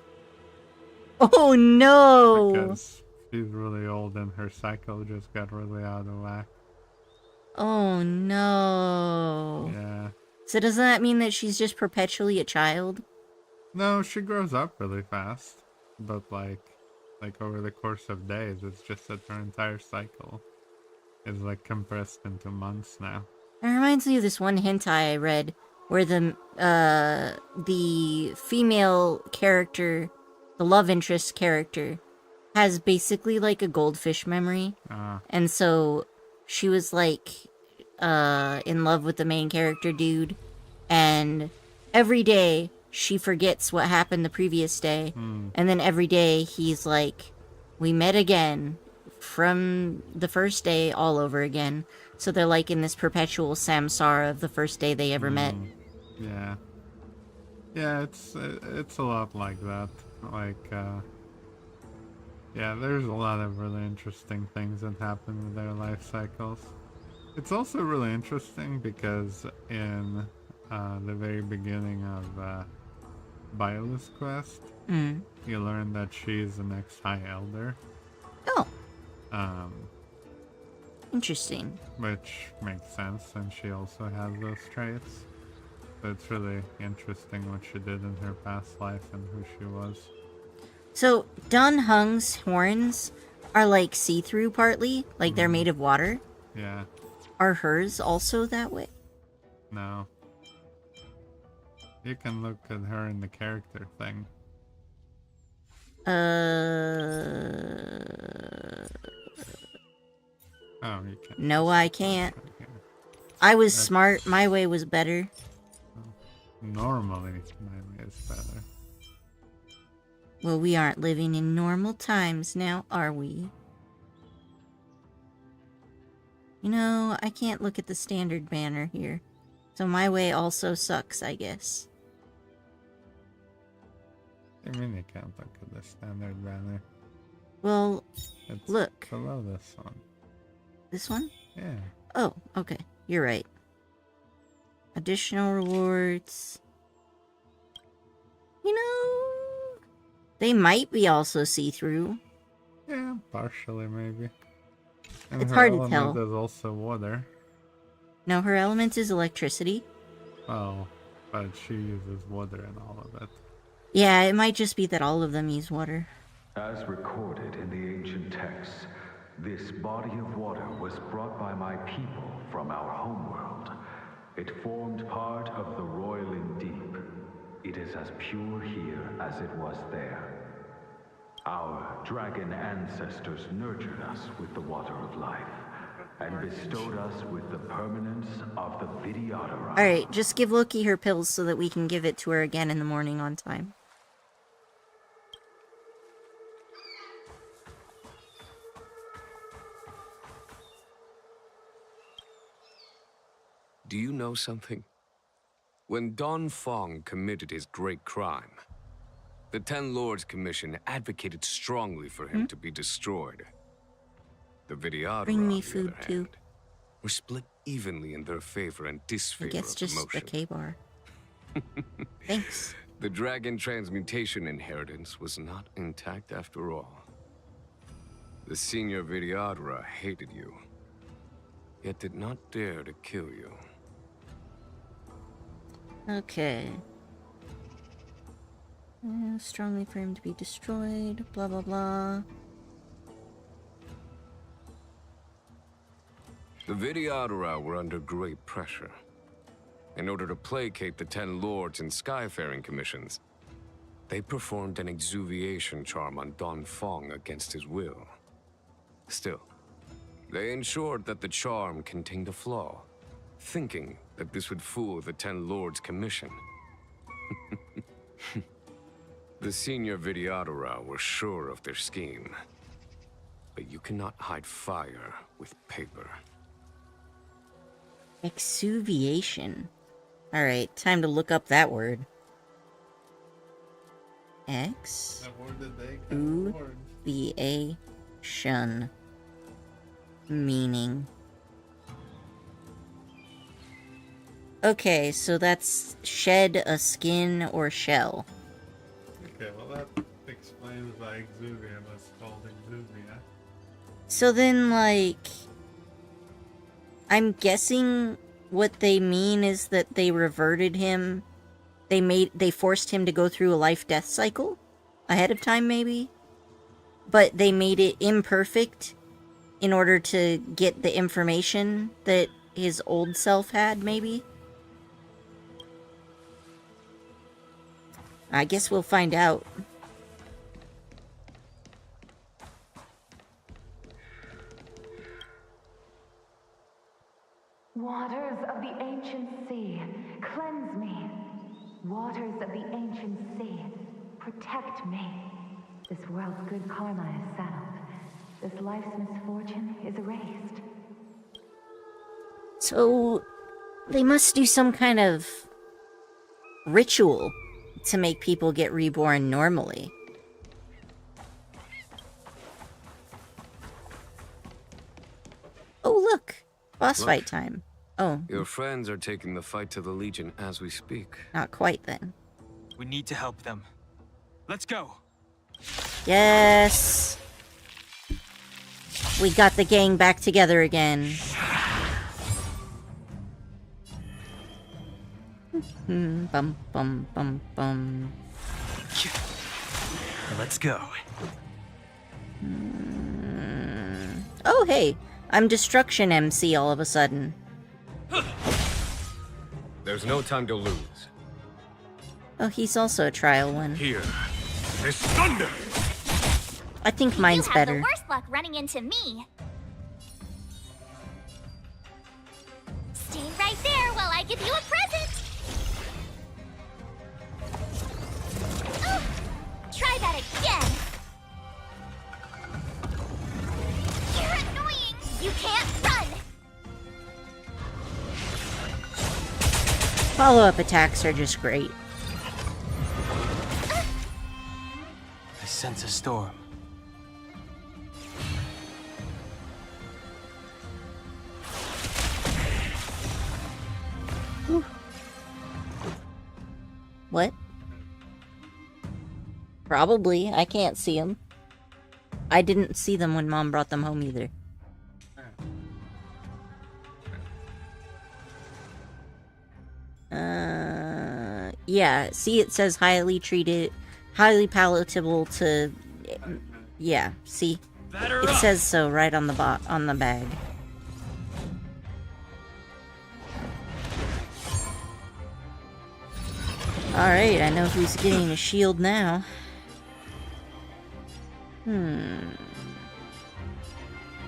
Oh no! Because she's really old and her cycle just got really out of whack. Oh no. Yeah. So doesn't that mean that she's just perpetually a child? No, she grows up really fast. But like over the course of days, it's just that her entire cycle is like compressed into months now. It reminds me of this one hentai I read where the female character, the love interest character, has basically like a goldfish memory. And so she was like in love with the main character dude, and every day she forgets what happened the previous day, and then every day he's like we met again from the first day all over again. So they're like in this perpetual samsara of the first day they ever met. Yeah. Yeah, it's a lot like that. Like, yeah, there's a lot of really interesting things that happen with their life cycles. It's also really interesting because in the very beginning of Byleth's quest, you learn that she's the next High Elder. Oh. Interesting. Which makes sense, and she also has those traits. So it's really interesting what she did in her past life and who she was. So, Dan Heng's horns are like see-through partly, like they're made of water. Yeah. Are hers also that way? No. You can look at her in the character thing. Oh, you can't. No, I can't. I was smart. My way was better. Normally, my way is better. Well, we aren't living in normal times now, are we? You know, I can't look at the standard banner here. So my way also sucks, I guess. I mean, you can't look at the standard banner. Well, It's look. below this one. This one? Yeah. Oh, okay. You're right. Additional rewards. You know, they might be also see-through. Yeah, partially maybe. And It's her hard to element tell. is also water. No, her element is electricity. Oh, but she uses water in all of it. Yeah, it might just be that all of them use water. As recorded in the ancient texts, this body of water was brought by my people from our homeworld. It formed part of the roiling deep. It is as pure here as it was there. Our dragon ancestors nurtured us with the water of life, and bestowed us with the permanence of the Vidyadhara. Alright, just give Loki her pills so that we can give it to her again in the morning on time. Do you know something? When Don Fong committed his great crime, the Ten Lords Commission advocated strongly for him to be destroyed. The Vidyadhara, Bring me on the food other too. hand, were split evenly in their favor and I disfavor guess of just the a motion. K-bar. Thanks. The dragon transmutation inheritance was not intact after all. The senior Vidyadhara hated you, yet did not dare to kill you. Okay. Strongly for him to be destroyed, blah blah blah. The Vidyadhara were under great pressure. In order to placate the Ten Lords and Skyfaring Commissions, they performed an exuviation charm on Don Fong against his will. Still, they ensured that the charm contained a flaw, thinking that this would fool the Ten Lords Commission. The senior Vidyadhara were sure of their scheme. But you cannot hide fire with paper. Exuviation. Alright, time to look up that word. Exuviation. Meaning. Okay, so that's shed a skin or shell. Okay, well that explains why Exuvia was called Exuvia. So then, like, I'm guessing what they mean is that they reverted him. They forced him to go through a life-death cycle ahead of time, maybe? But they made it imperfect in order to get the information that his old self had, maybe? I guess we'll find out. Waters of the ancient sea, cleanse me. Waters of the ancient sea, protect me. This world's good karma is settled. this life's misfortune is erased. So, they must do some kind of ritual to make people get reborn normally. Oh, look! Boss Look. fight time. Oh, Your friends are taking the fight to the Legion as we speak. not quite then. We need to help them. Let's go. Yes! We got the gang back together again. Bum, bum, bum, bum. Let's go. Oh, hey! I'm Destruction MC all of a sudden. There's no time to lose. Oh, he's also a trial one. Here is thunder! I think mine's You have better. the worst luck running into me. Stay right there while I give you a present. Oh, try that again. You're annoying. You can't run. Follow-up attacks are just great. I sense a storm. What? Probably. I can't see them. I didn't see them when Mom brought them home either. Yeah. See, it says highly treated, highly palatable to... Yeah, see? It says so right on the on the bag. Alright, I know who's getting a shield now.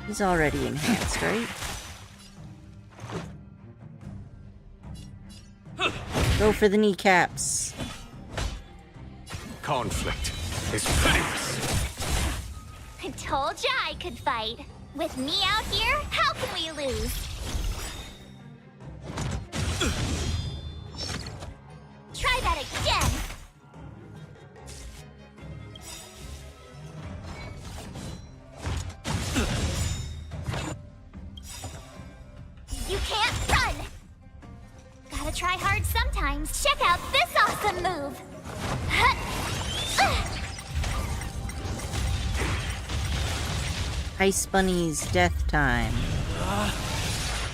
He's already enhanced, right? Go for the kneecaps. Conflict is pitiless. I told ya I could fight. With me out here, how can we lose? Try that again. You can't run. Gotta try hard sometimes. Check out this awesome move. Ice Bunny's death time.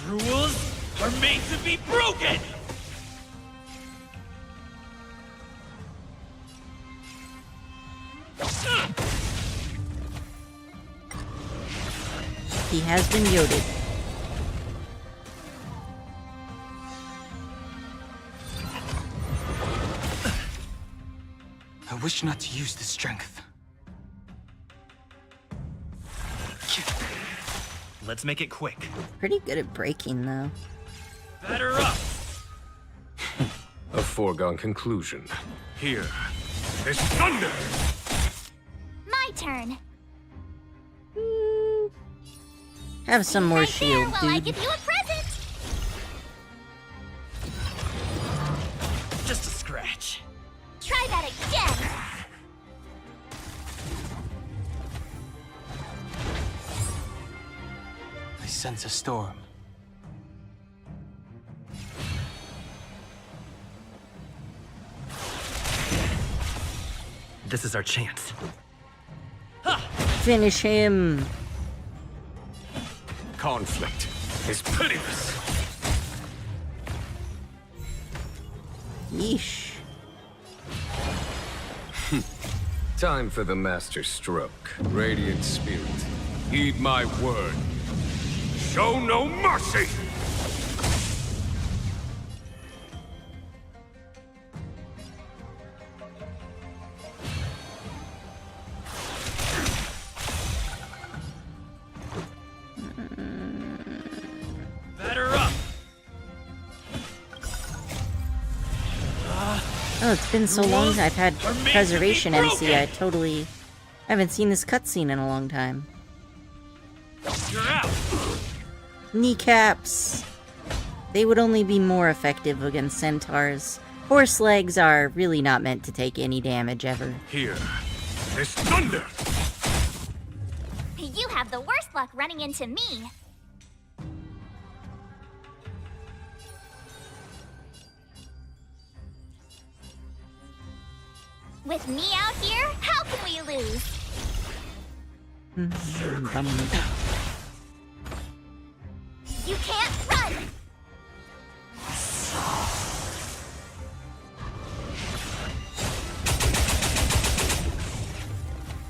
Rules are made to be broken! He has been yoded. I wish not to use the strength. Let's make it quick. Pretty good at breaking, though. Batter up! A foregone conclusion. Here is thunder! My turn. Have some more Right shield, there while I dude. give you a present. Just a scratch. Try that again. I sense a storm. This is our chance. Finish him. Conflict is pitiless. Yeesh. Time for the master stroke. Radiant spirit, heed my word. Show no mercy! Batter up! Oh, it's been so long I've had Preservation MC. I haven't seen this cutscene in a long time. You're out! Kneecaps. They would only be more effective against centaurs. Horse legs are really not meant to take any damage ever. Here is thunder! You have the worst luck running into me. With me out here, how can we lose? You can't run!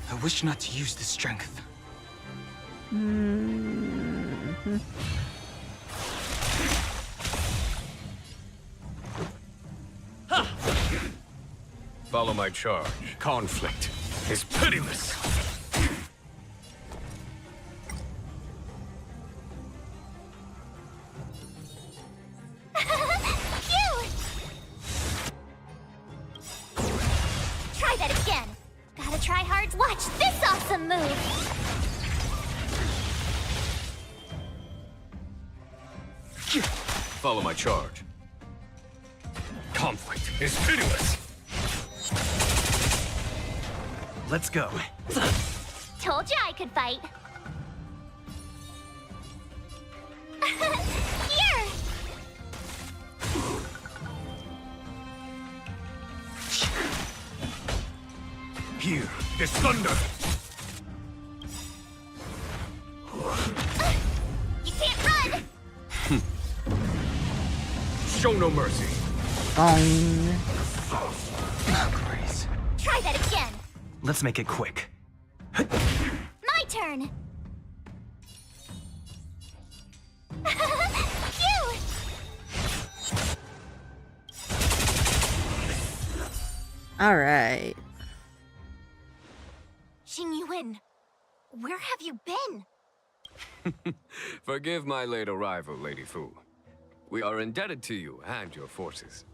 I wish not to use the strength. Follow my charge. Conflict is pitiless. Phew! Try that again. Gotta try hard. Watch this awesome move. Follow my charge. Conflict is pitiless. Let's go. Told you I could fight. Here! Here is thunder. You can't run! Show no mercy. Try that again. Let's make it quick. My turn. Phew! Alright. Xing Yuan, where have you been? Forgive my late arrival, Lady Fu. We are indebted to you and your forces.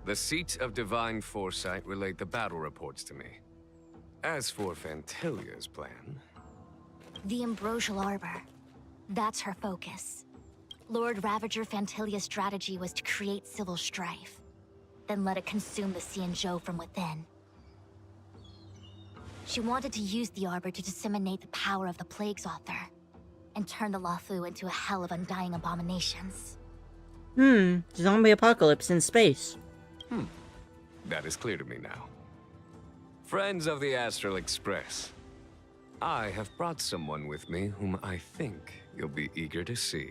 The Seat of Divine Foresight relayed the battle reports to me. As for Fantilia's plan... The Ambrosial Arbor. That's her focus. Lord Ravager Fantilia's strategy was to create civil strife, then let it consume the Xianzhou from within. She wanted to use the Arbor to disseminate the power of the Plague's author, and turn the Luofu into a hell of undying abominations. Zombie apocalypse in space. That is clear to me now. Friends of the Astral Express, I have brought someone with me whom I think you'll be eager to see.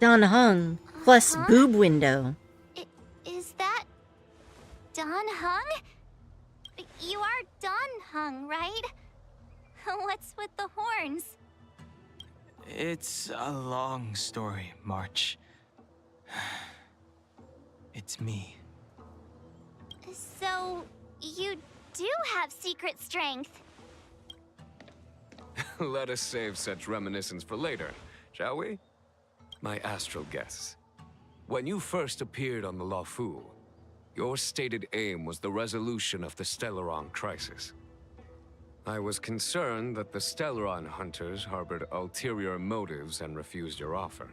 Dan Heng plus boob window. Is that... Dan Heng? You are Dan Heng, right? What's with the horns? It's a long story, March. It's me. So, you do have secret strength. Let us save such reminiscence for later, shall we? My astral guests. When you first appeared on the Luofu, your stated aim was the resolution of the Stellaron crisis. I was concerned that the Stellaron hunters harbored ulterior motives and refused your offer.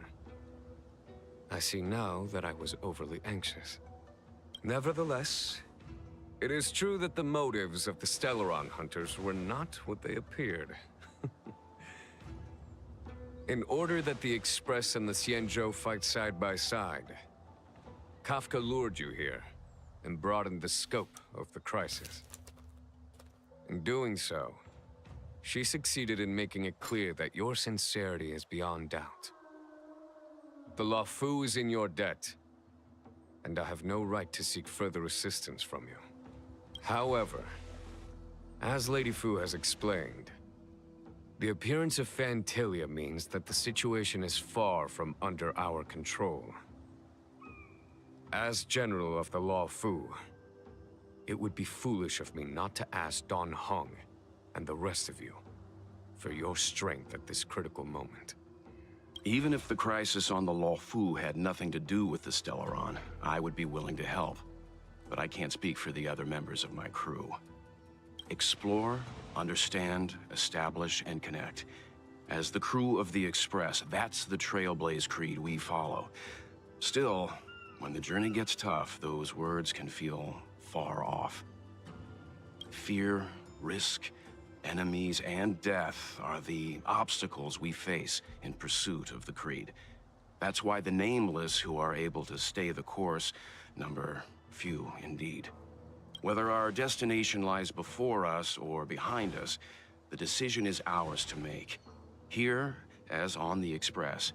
I see now that I was overly anxious. Nevertheless, it is true that the motives of the Stellaron hunters were not what they appeared. In order that the Express and the Xianzhou fight side by side, Kafka lured you here and broadened the scope of the crisis. In doing so, she succeeded in making it clear that your sincerity is beyond doubt. The Luofu is in your debt, and I have no right to seek further assistance from you. However, as Lady Fu has explained, the appearance of Fantilia means that the situation is far from under our control. As General of the Luofu, it would be foolish of me not to ask Dan Heng and the rest of you for your strength at this critical moment. Even if the crisis on the Luofu had nothing to do with the Stellaron, I would be willing to help. But I can't speak for the other members of my crew. Explore, understand, establish, and connect. As the crew of the Express, that's the Trailblaze creed we follow. Still, when the journey gets tough, those words can feel far off. Fear, risk, enemies, and death are the obstacles we face in pursuit of the creed. That's why the nameless who are able to stay the course number few indeed. Whether our destination lies before us or behind us, the decision is ours to make. Here, as on the Express,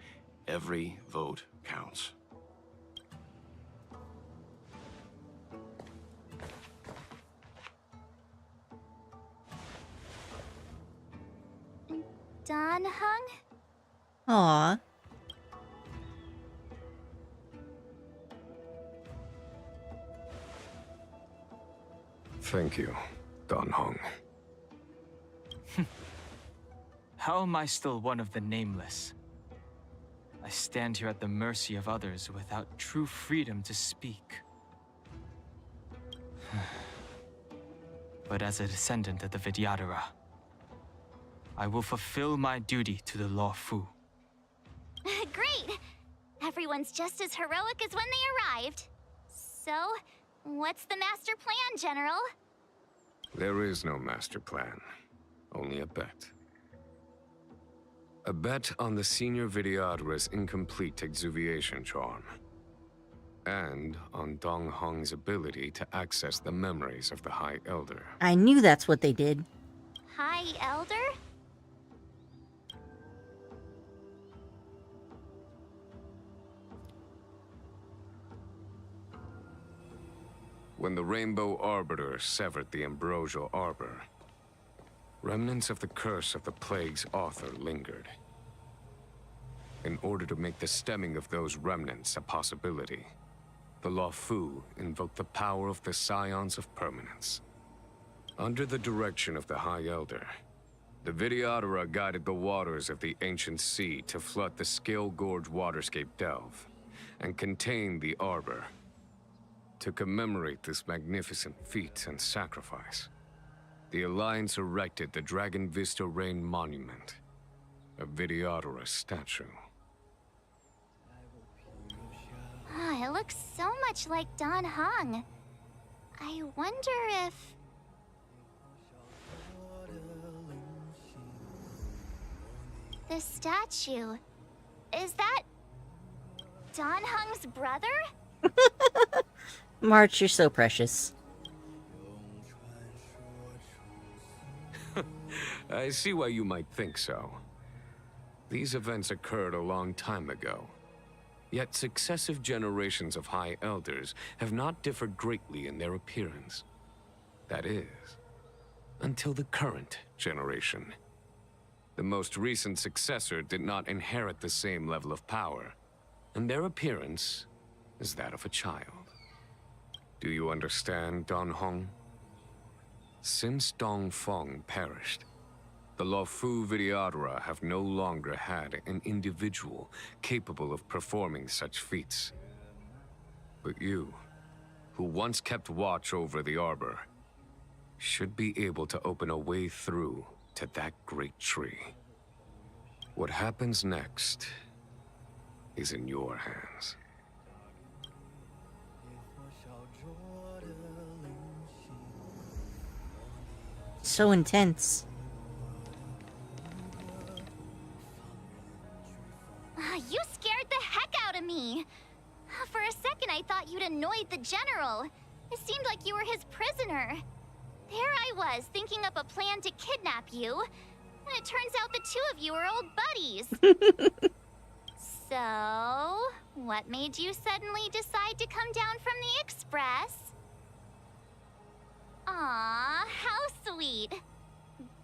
every vote counts. Dan Heng? Aw. Thank you, Dan Heng. How am I still one of the nameless? I stand here at the mercy of others without true freedom to speak. But as a descendant of the Vidyadhara, I will fulfill my duty to the Law Fu. Great! Everyone's just as heroic as when they arrived. So, what's the master plan, General? There is no master plan, only a bet. A bet on the Senior Vidyadhara's incomplete exuviation charm. And on Dong Hong's ability to access the memories of the High Elder. I knew that's what they did. High Elder? When the Rainbow Arbiter severed the Ambrosial Arbor, remnants of the curse of the plague's author lingered. In order to make the stemming of those remnants a possibility, the Law Fu invoked the power of the Scions of Permanence. Under the direction of the High Elder, the Vidyadhara guided the waters of the ancient sea to flood the Scale Gorge waterscape delve and contain the Arbor. To commemorate this magnificent feat and sacrifice, the Alliance erected the Dragon Vista Rain Monument, a Vidyadhara statue. Oh, it looks so much like Dan Heng. I wonder if... The statue... Is that... Dan Heng's brother? March, you're so precious. I see why you might think so. These events occurred a long time ago. Yet successive generations of High Elders have not differed greatly in their appearance. That is, until the current generation. The most recent successor did not inherit the same level of power, and their appearance is that of a child. Do you understand, Dan Heng? Since Dong Feng perished, the Law Fu Vidyadhara have no longer had an individual capable of performing such feats. But you, who once kept watch over the Arbor, should be able to open a way through to that great tree. What happens next is in your hands. So intense. You scared the heck out of me! For a second I thought you'd annoyed the General. It seemed like you were his prisoner. There I was, thinking up a plan to kidnap you, and it turns out the two of you are old buddies. So, what made you suddenly decide to come down from the Express? Aw, how sweet.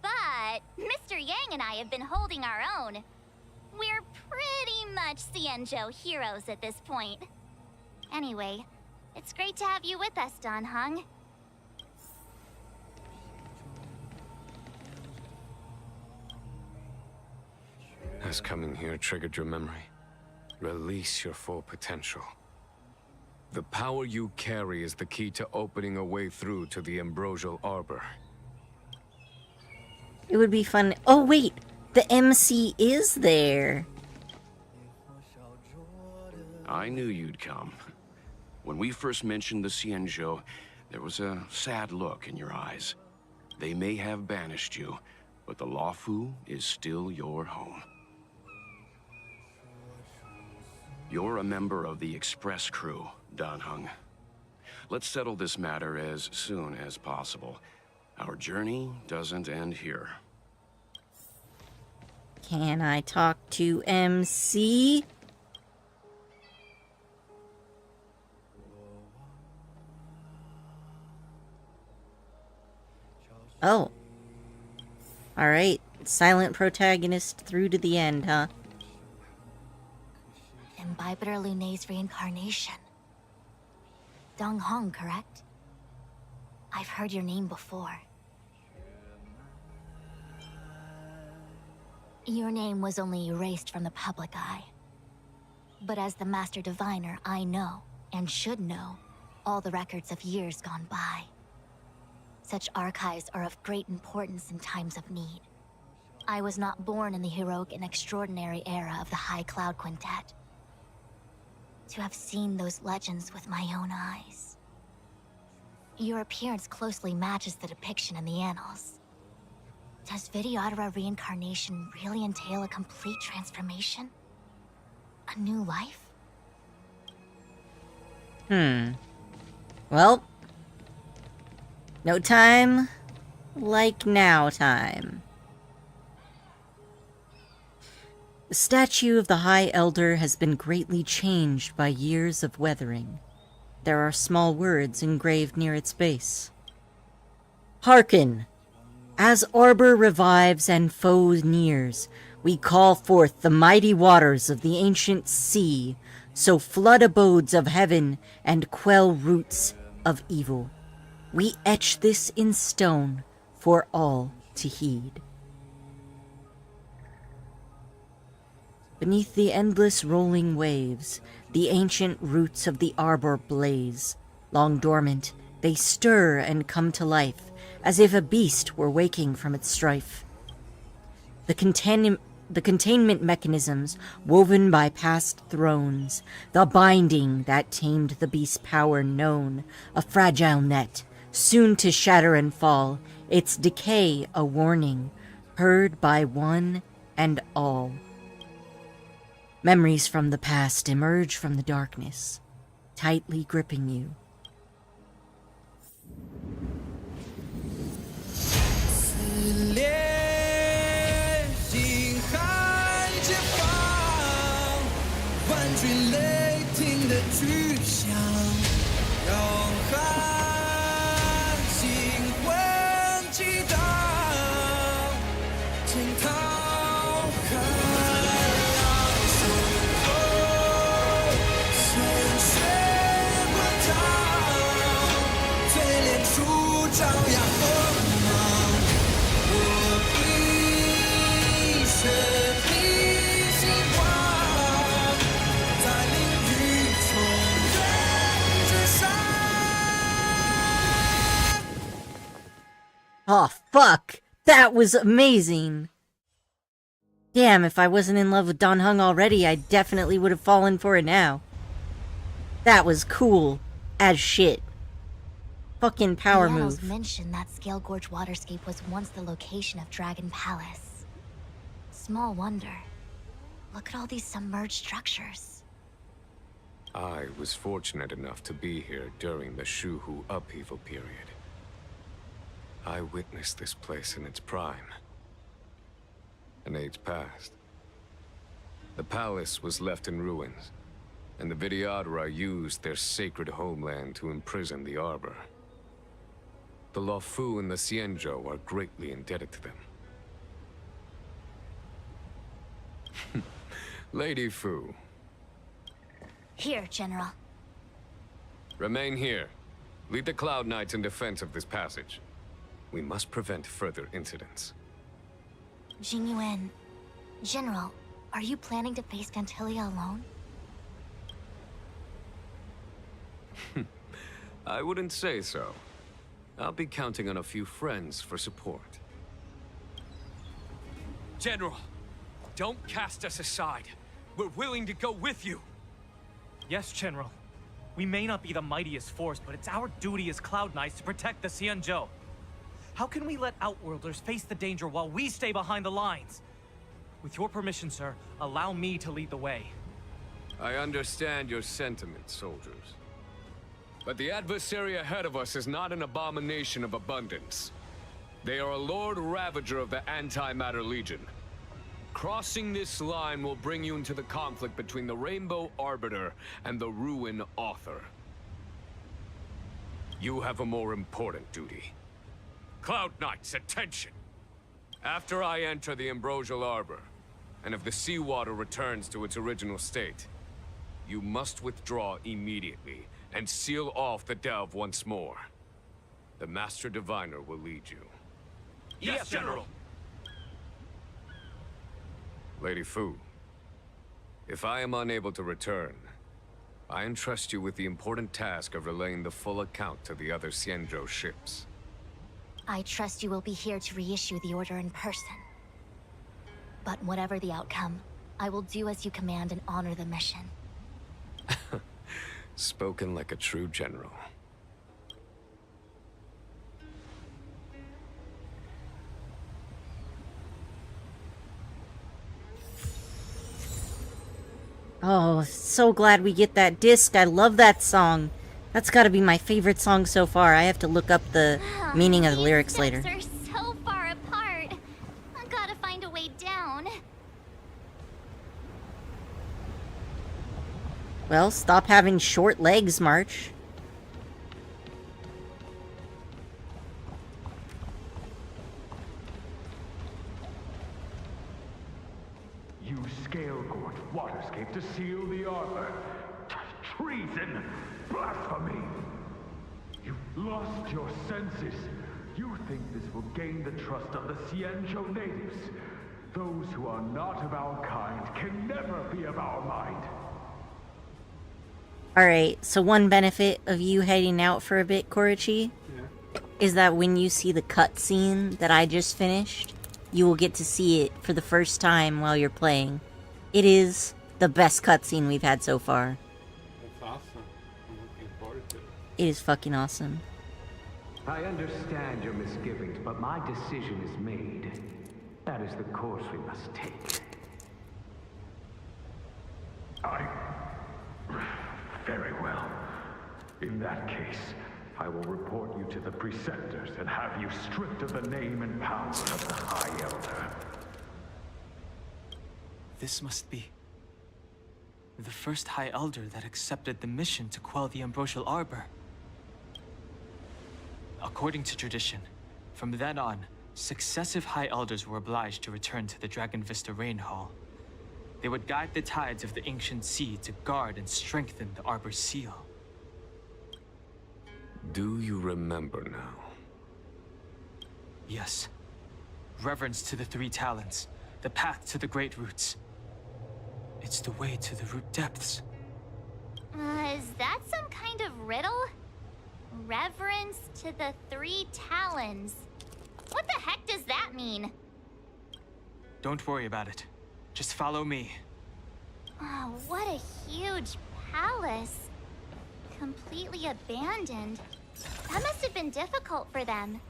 But Mr. Yang and I have been holding our own. We're pretty much Xianzhou heroes at this point. Anyway, it's great to have you with us, Dan Heng. Has coming here triggered your memory? Release your full potential. The power you carry is the key to opening a way through to the Ambrosial Arbor. It would be fun. Oh, wait! The MC is there! I knew you'd come. When we first mentioned the Xianzhou, there was a sad look in your eyes. They may have banished you, but the Luofu is still your home. You're a member of the Express crew, Dan Heng. Let's settle this matter as soon as possible. Our journey doesn't end here. Can I talk to MC? Oh. Alright. Silent protagonist through to the end, huh? Imbibitor Lunay's reincarnation. Dong Hong, correct? I've heard your name before. Your name was only erased from the public eye. But as the Master Diviner, I know, and should know, all the records of years gone by. Such archives are of great importance in times of need. I was not born in the heroic and extraordinary era of the High Cloud Quintet. To have seen those legends with my own eyes. Your appearance closely matches the depiction in the annals. Does Vidyadhara reincarnation really entail a complete transformation? A new life? Well, no time like now time. The statue of the High Elder has been greatly changed by years of weathering. There are small words engraved near its base. Hearken! As Arbor revives and foe nears, we call forth the mighty waters of the ancient sea, so flood abodes of heaven and quell roots of evil. We etch this in stone for all to heed. Beneath the endless rolling waves, the ancient roots of the arbor blaze. Long dormant, they stir and come to life, as if a beast were waking from its strife. The containment mechanisms woven by past thrones, the binding that tamed the beast's power known, a fragile net, soon to shatter and fall, its decay a warning, heard by one and all. Memories from the past emerge from the darkness, tightly gripping you. Oh, fuck! That was amazing! Damn, if I wasn't in love with Dan Heng already, I definitely would have fallen for it now. That was cool as shit. Fucking power the annals move. mention that Scale Gorge waterscape was once the location of Dragon Palace. Small wonder. Look at all these submerged structures. I was fortunate enough to be here during the Shuhu upheaval period. I witnessed this place in its prime. An age passed. The palace was left in ruins, and the Vidyadhara used their sacred homeland to imprison the Arbor. The Luofu and the Xianzhou are greatly indebted to them. Lady Fu. Here, General. Remain here. Lead the Cloud Knights in defense of this passage. We must prevent further incidents. Jingyuan, General, are you planning to face Vantilia alone? I wouldn't say so. I'll be counting on a few friends for support. General, don't cast us aside. We're willing to go with you. Yes, General. We may not be the mightiest force, but it's our duty as Cloud Knights to protect the Xianzhou. How can we let Outworlders face the danger while we stay behind the lines? With your permission, sir, allow me to lead the way. I understand your sentiments, soldiers. But the adversary ahead of us is not an abomination of abundance. They are a Lord Ravager of the Antimatter Legion. Crossing this line will bring you into the conflict between the Rainbow Arbiter and the Ruin Author. You have a more important duty. Cloud Knights, attention! After I enter the Ambrosial Arbor, and if the seawater returns to its original state, you must withdraw immediately and seal off the delve once more. The Master Diviner will lead you. Yes, General! Lady Fu, if I am unable to return, I entrust you with the important task of relaying the full account to the other Xianzhou ships. I trust you will be here to reissue the order in person. But whatever the outcome, I will do as you command and honor the mission. Spoken like a true general. Oh, so glad we get that disc. I love that song. That's gotta be my favorite song so far. I have to look up the meaning of the lyrics later. These steps are so far apart. I gotta find a way down. Well, stop having short legs, March. You scale-gorge waterscape to seal the arbor. Treason! Blasphemy! You've lost your senses. You think this will gain the trust of the Xianzhou natives. Those who are not of our kind can never be of our mind. Alright, so one benefit of you heading out for a bit, Korichi, is that when you see the cutscene that I just finished, you will get to see it for the first time while you're playing. It is the best cutscene we've had so far. That's awesome. I'm looking forward to it. It is fucking awesome. I understand your misgivings, but my decision is made. That is the course we must take. Very well. In that case, I will report you to the Preceptors and have you stripped of the name and power of the High Elder. This must be the first High Elder that accepted the mission to quell the Ambrosial Arbor. According to tradition, from then on, successive High Elders were obliged to return to the Dragon Vista Rain Hall. They would guide the tides of the ancient sea to guard and strengthen the Arbor's seal. Do you remember now? Yes. Reverence to the Three Talons, the path to the Great Roots. It's the way to the root depths. Is that some kind of riddle? Reverence to the Three Talons. What the heck does that mean? Don't worry about it. Just follow me. Oh, what a huge palace. Completely abandoned. That must have been difficult for them.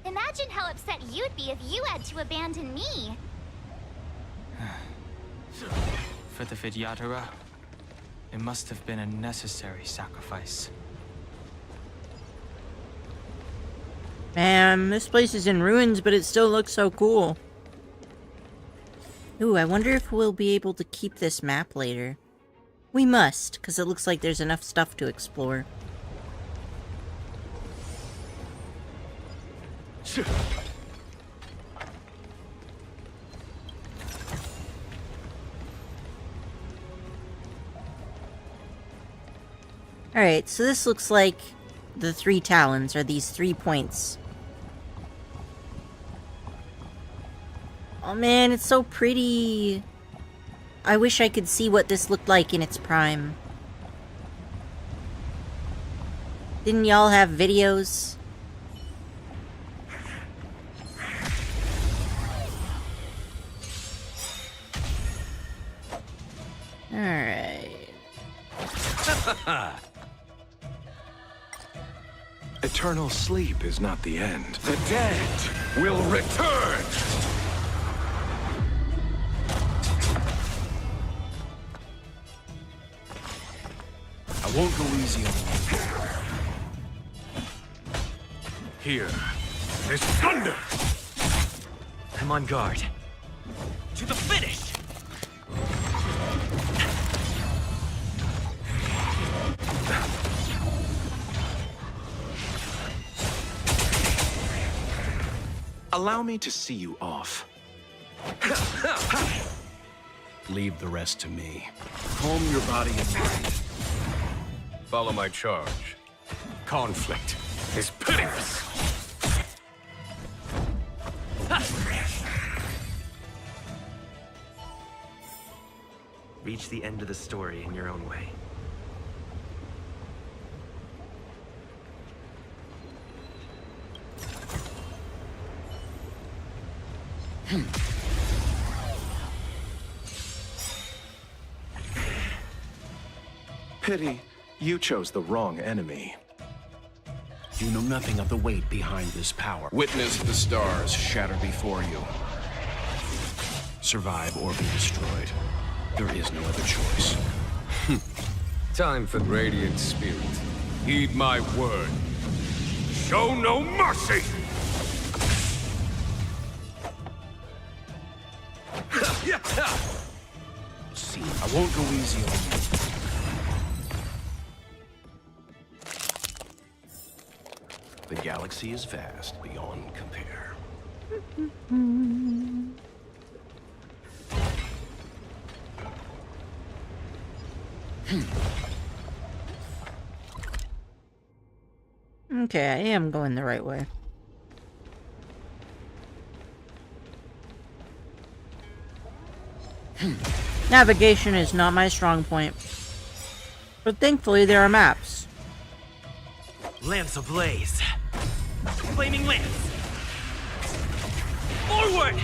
Imagine how upset you'd be if you had to abandon me. For the Vidyadhara, it must have been a necessary sacrifice. Man, this place is in ruins, but it still looks so cool. Ooh, I wonder if we'll be able to keep this map later. We must, because it looks like there's enough stuff to explore. Alright, so this looks like the Three Talons, or these 3 points. Oh man, it's so pretty. I wish I could see what this looked like in its prime. Didn't y'all have videos? Eternal sleep is not the end. The dead will return! I won't go easy on you. Here is thunder! I'm on guard. To the finish! Allow me to see you off. Leave the rest to me. Calm your body and mind. Follow my charge. Conflict is pitiless. Reach the end of the story in your own way. Pity, you chose the wrong enemy. You know nothing of the weight behind this power. Witness the stars shatter before you. Survive or be destroyed. There is no other choice. Time for Radiant Spirit. Heed my word. Show no mercy! See, I won't go easy on you. The galaxy is vast beyond compare. Okay, I am going the right way. Navigation is not my strong point. But thankfully there are maps. Lance ablaze. Flaming lance. Forward!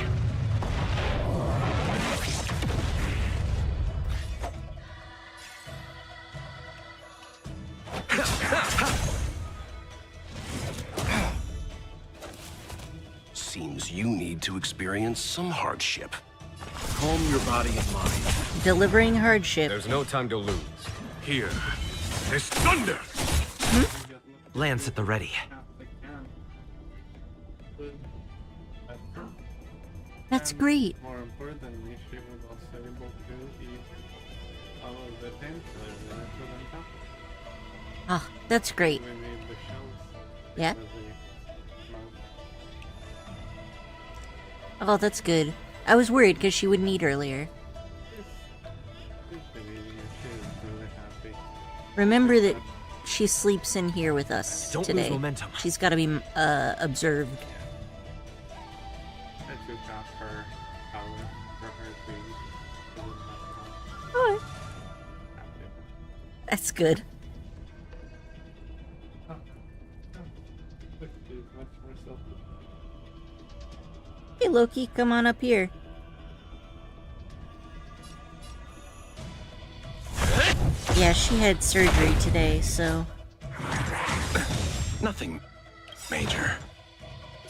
Seems you need to experience some hardship. Calm your body and mind. Delivering hardship. There's no time to lose. Here is thunder! Lance at the ready. That's great. More importantly, she was also able to eat all of the painkillers in it for them. Ah, that's great. We made the shells. Yeah. because Oh, that's good. I was worried because she wouldn't eat earlier. she's been eating it. She was really happy. Remember that she sleeps in here with us Don't today. lose momentum. She's got to be observed. I took off her collar for her to eat. She didn't have to. Oh, that's good. She's much more selfish. Hey, Loki, come on up here. Yeah, she had surgery today, so... Nothing major.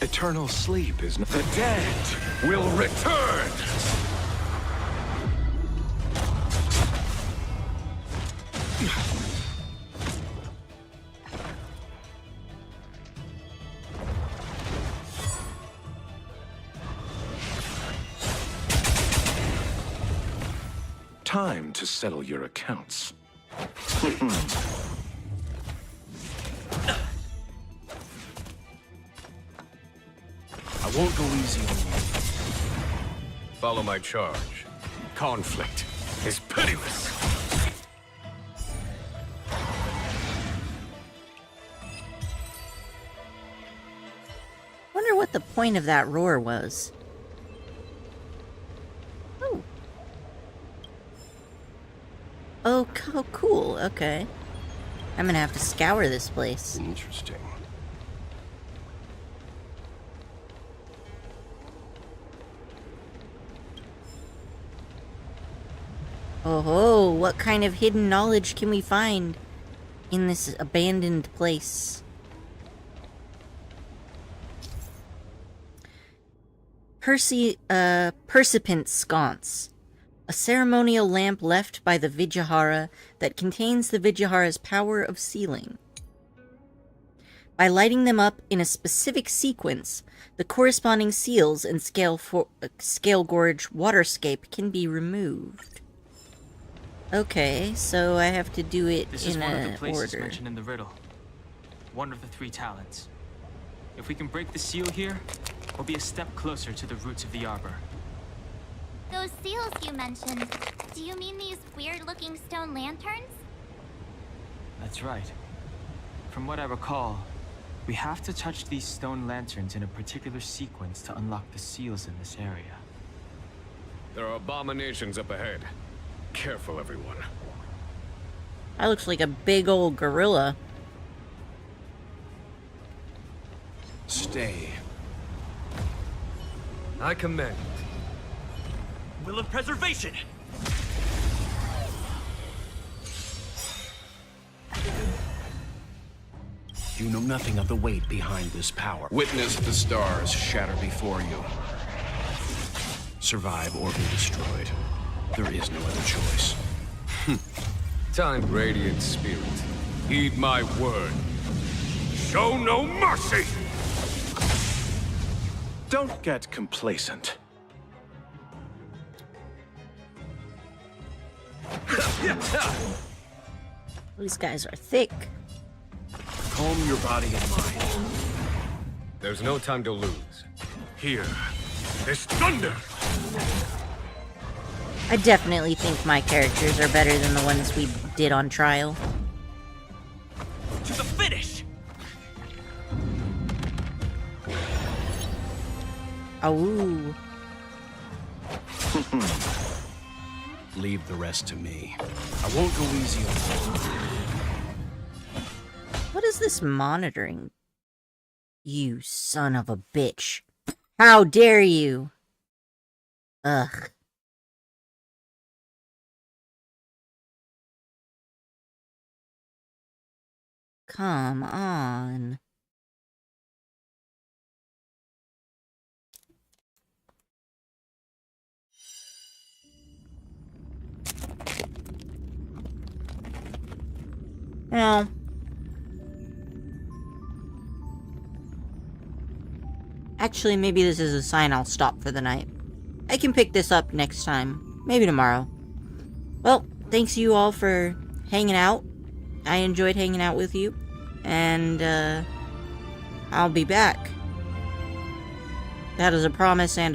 Eternal sleep is not... The dead will return! Time to settle your accounts. I won't go easy on you. Follow my charge. Conflict is pitiless. Wonder what the point of that roar was. Oh. Oh, cool. Okay. I'm gonna have to scour this place. Interesting. Oh, what kind of hidden knowledge can we find in this abandoned place? Persipent Sconce. A ceremonial lamp left by the Vijahara that contains the Vijahara's power of sealing. By lighting them up in a specific sequence, the corresponding seals in Scale Gorge Waterscape can be removed. Okay, so I have to do it This in is one of the a places order. mentioned in the riddle. One of the 3 talents. If we can break the seal here, we'll be a step closer to the roots of the arbor. Those seals you mentioned, do you mean these weird-looking stone lanterns? That's right. From what I recall, we have to touch these stone lanterns in a particular sequence to unlock the seals in this area. There are abominations up ahead. Careful, everyone. That looks like a big old gorilla. Stay. I command. Will of preservation! You know nothing of the weight behind this power. Witness the stars shatter before you. Survive or be destroyed. There is no other choice. Time, Radiant Spirit. Heed my word. Show no mercy! Don't get complacent. These guys are thick. Calm your body and mind. There's no time to lose. Here is thunder! I definitely think my characters are better than the ones we did on trial. To the finish! Oh. Leave the rest to me. I won't go easy on you. What is this monitoring? You son of a bitch. How dare you? Ugh. Come on. Well, actually, maybe this is a sign I'll stop for the night. I can pick this up next time. Maybe tomorrow. Well, thanks you all for hanging out. I enjoyed hanging out with you. And, I'll be back. That is a promise and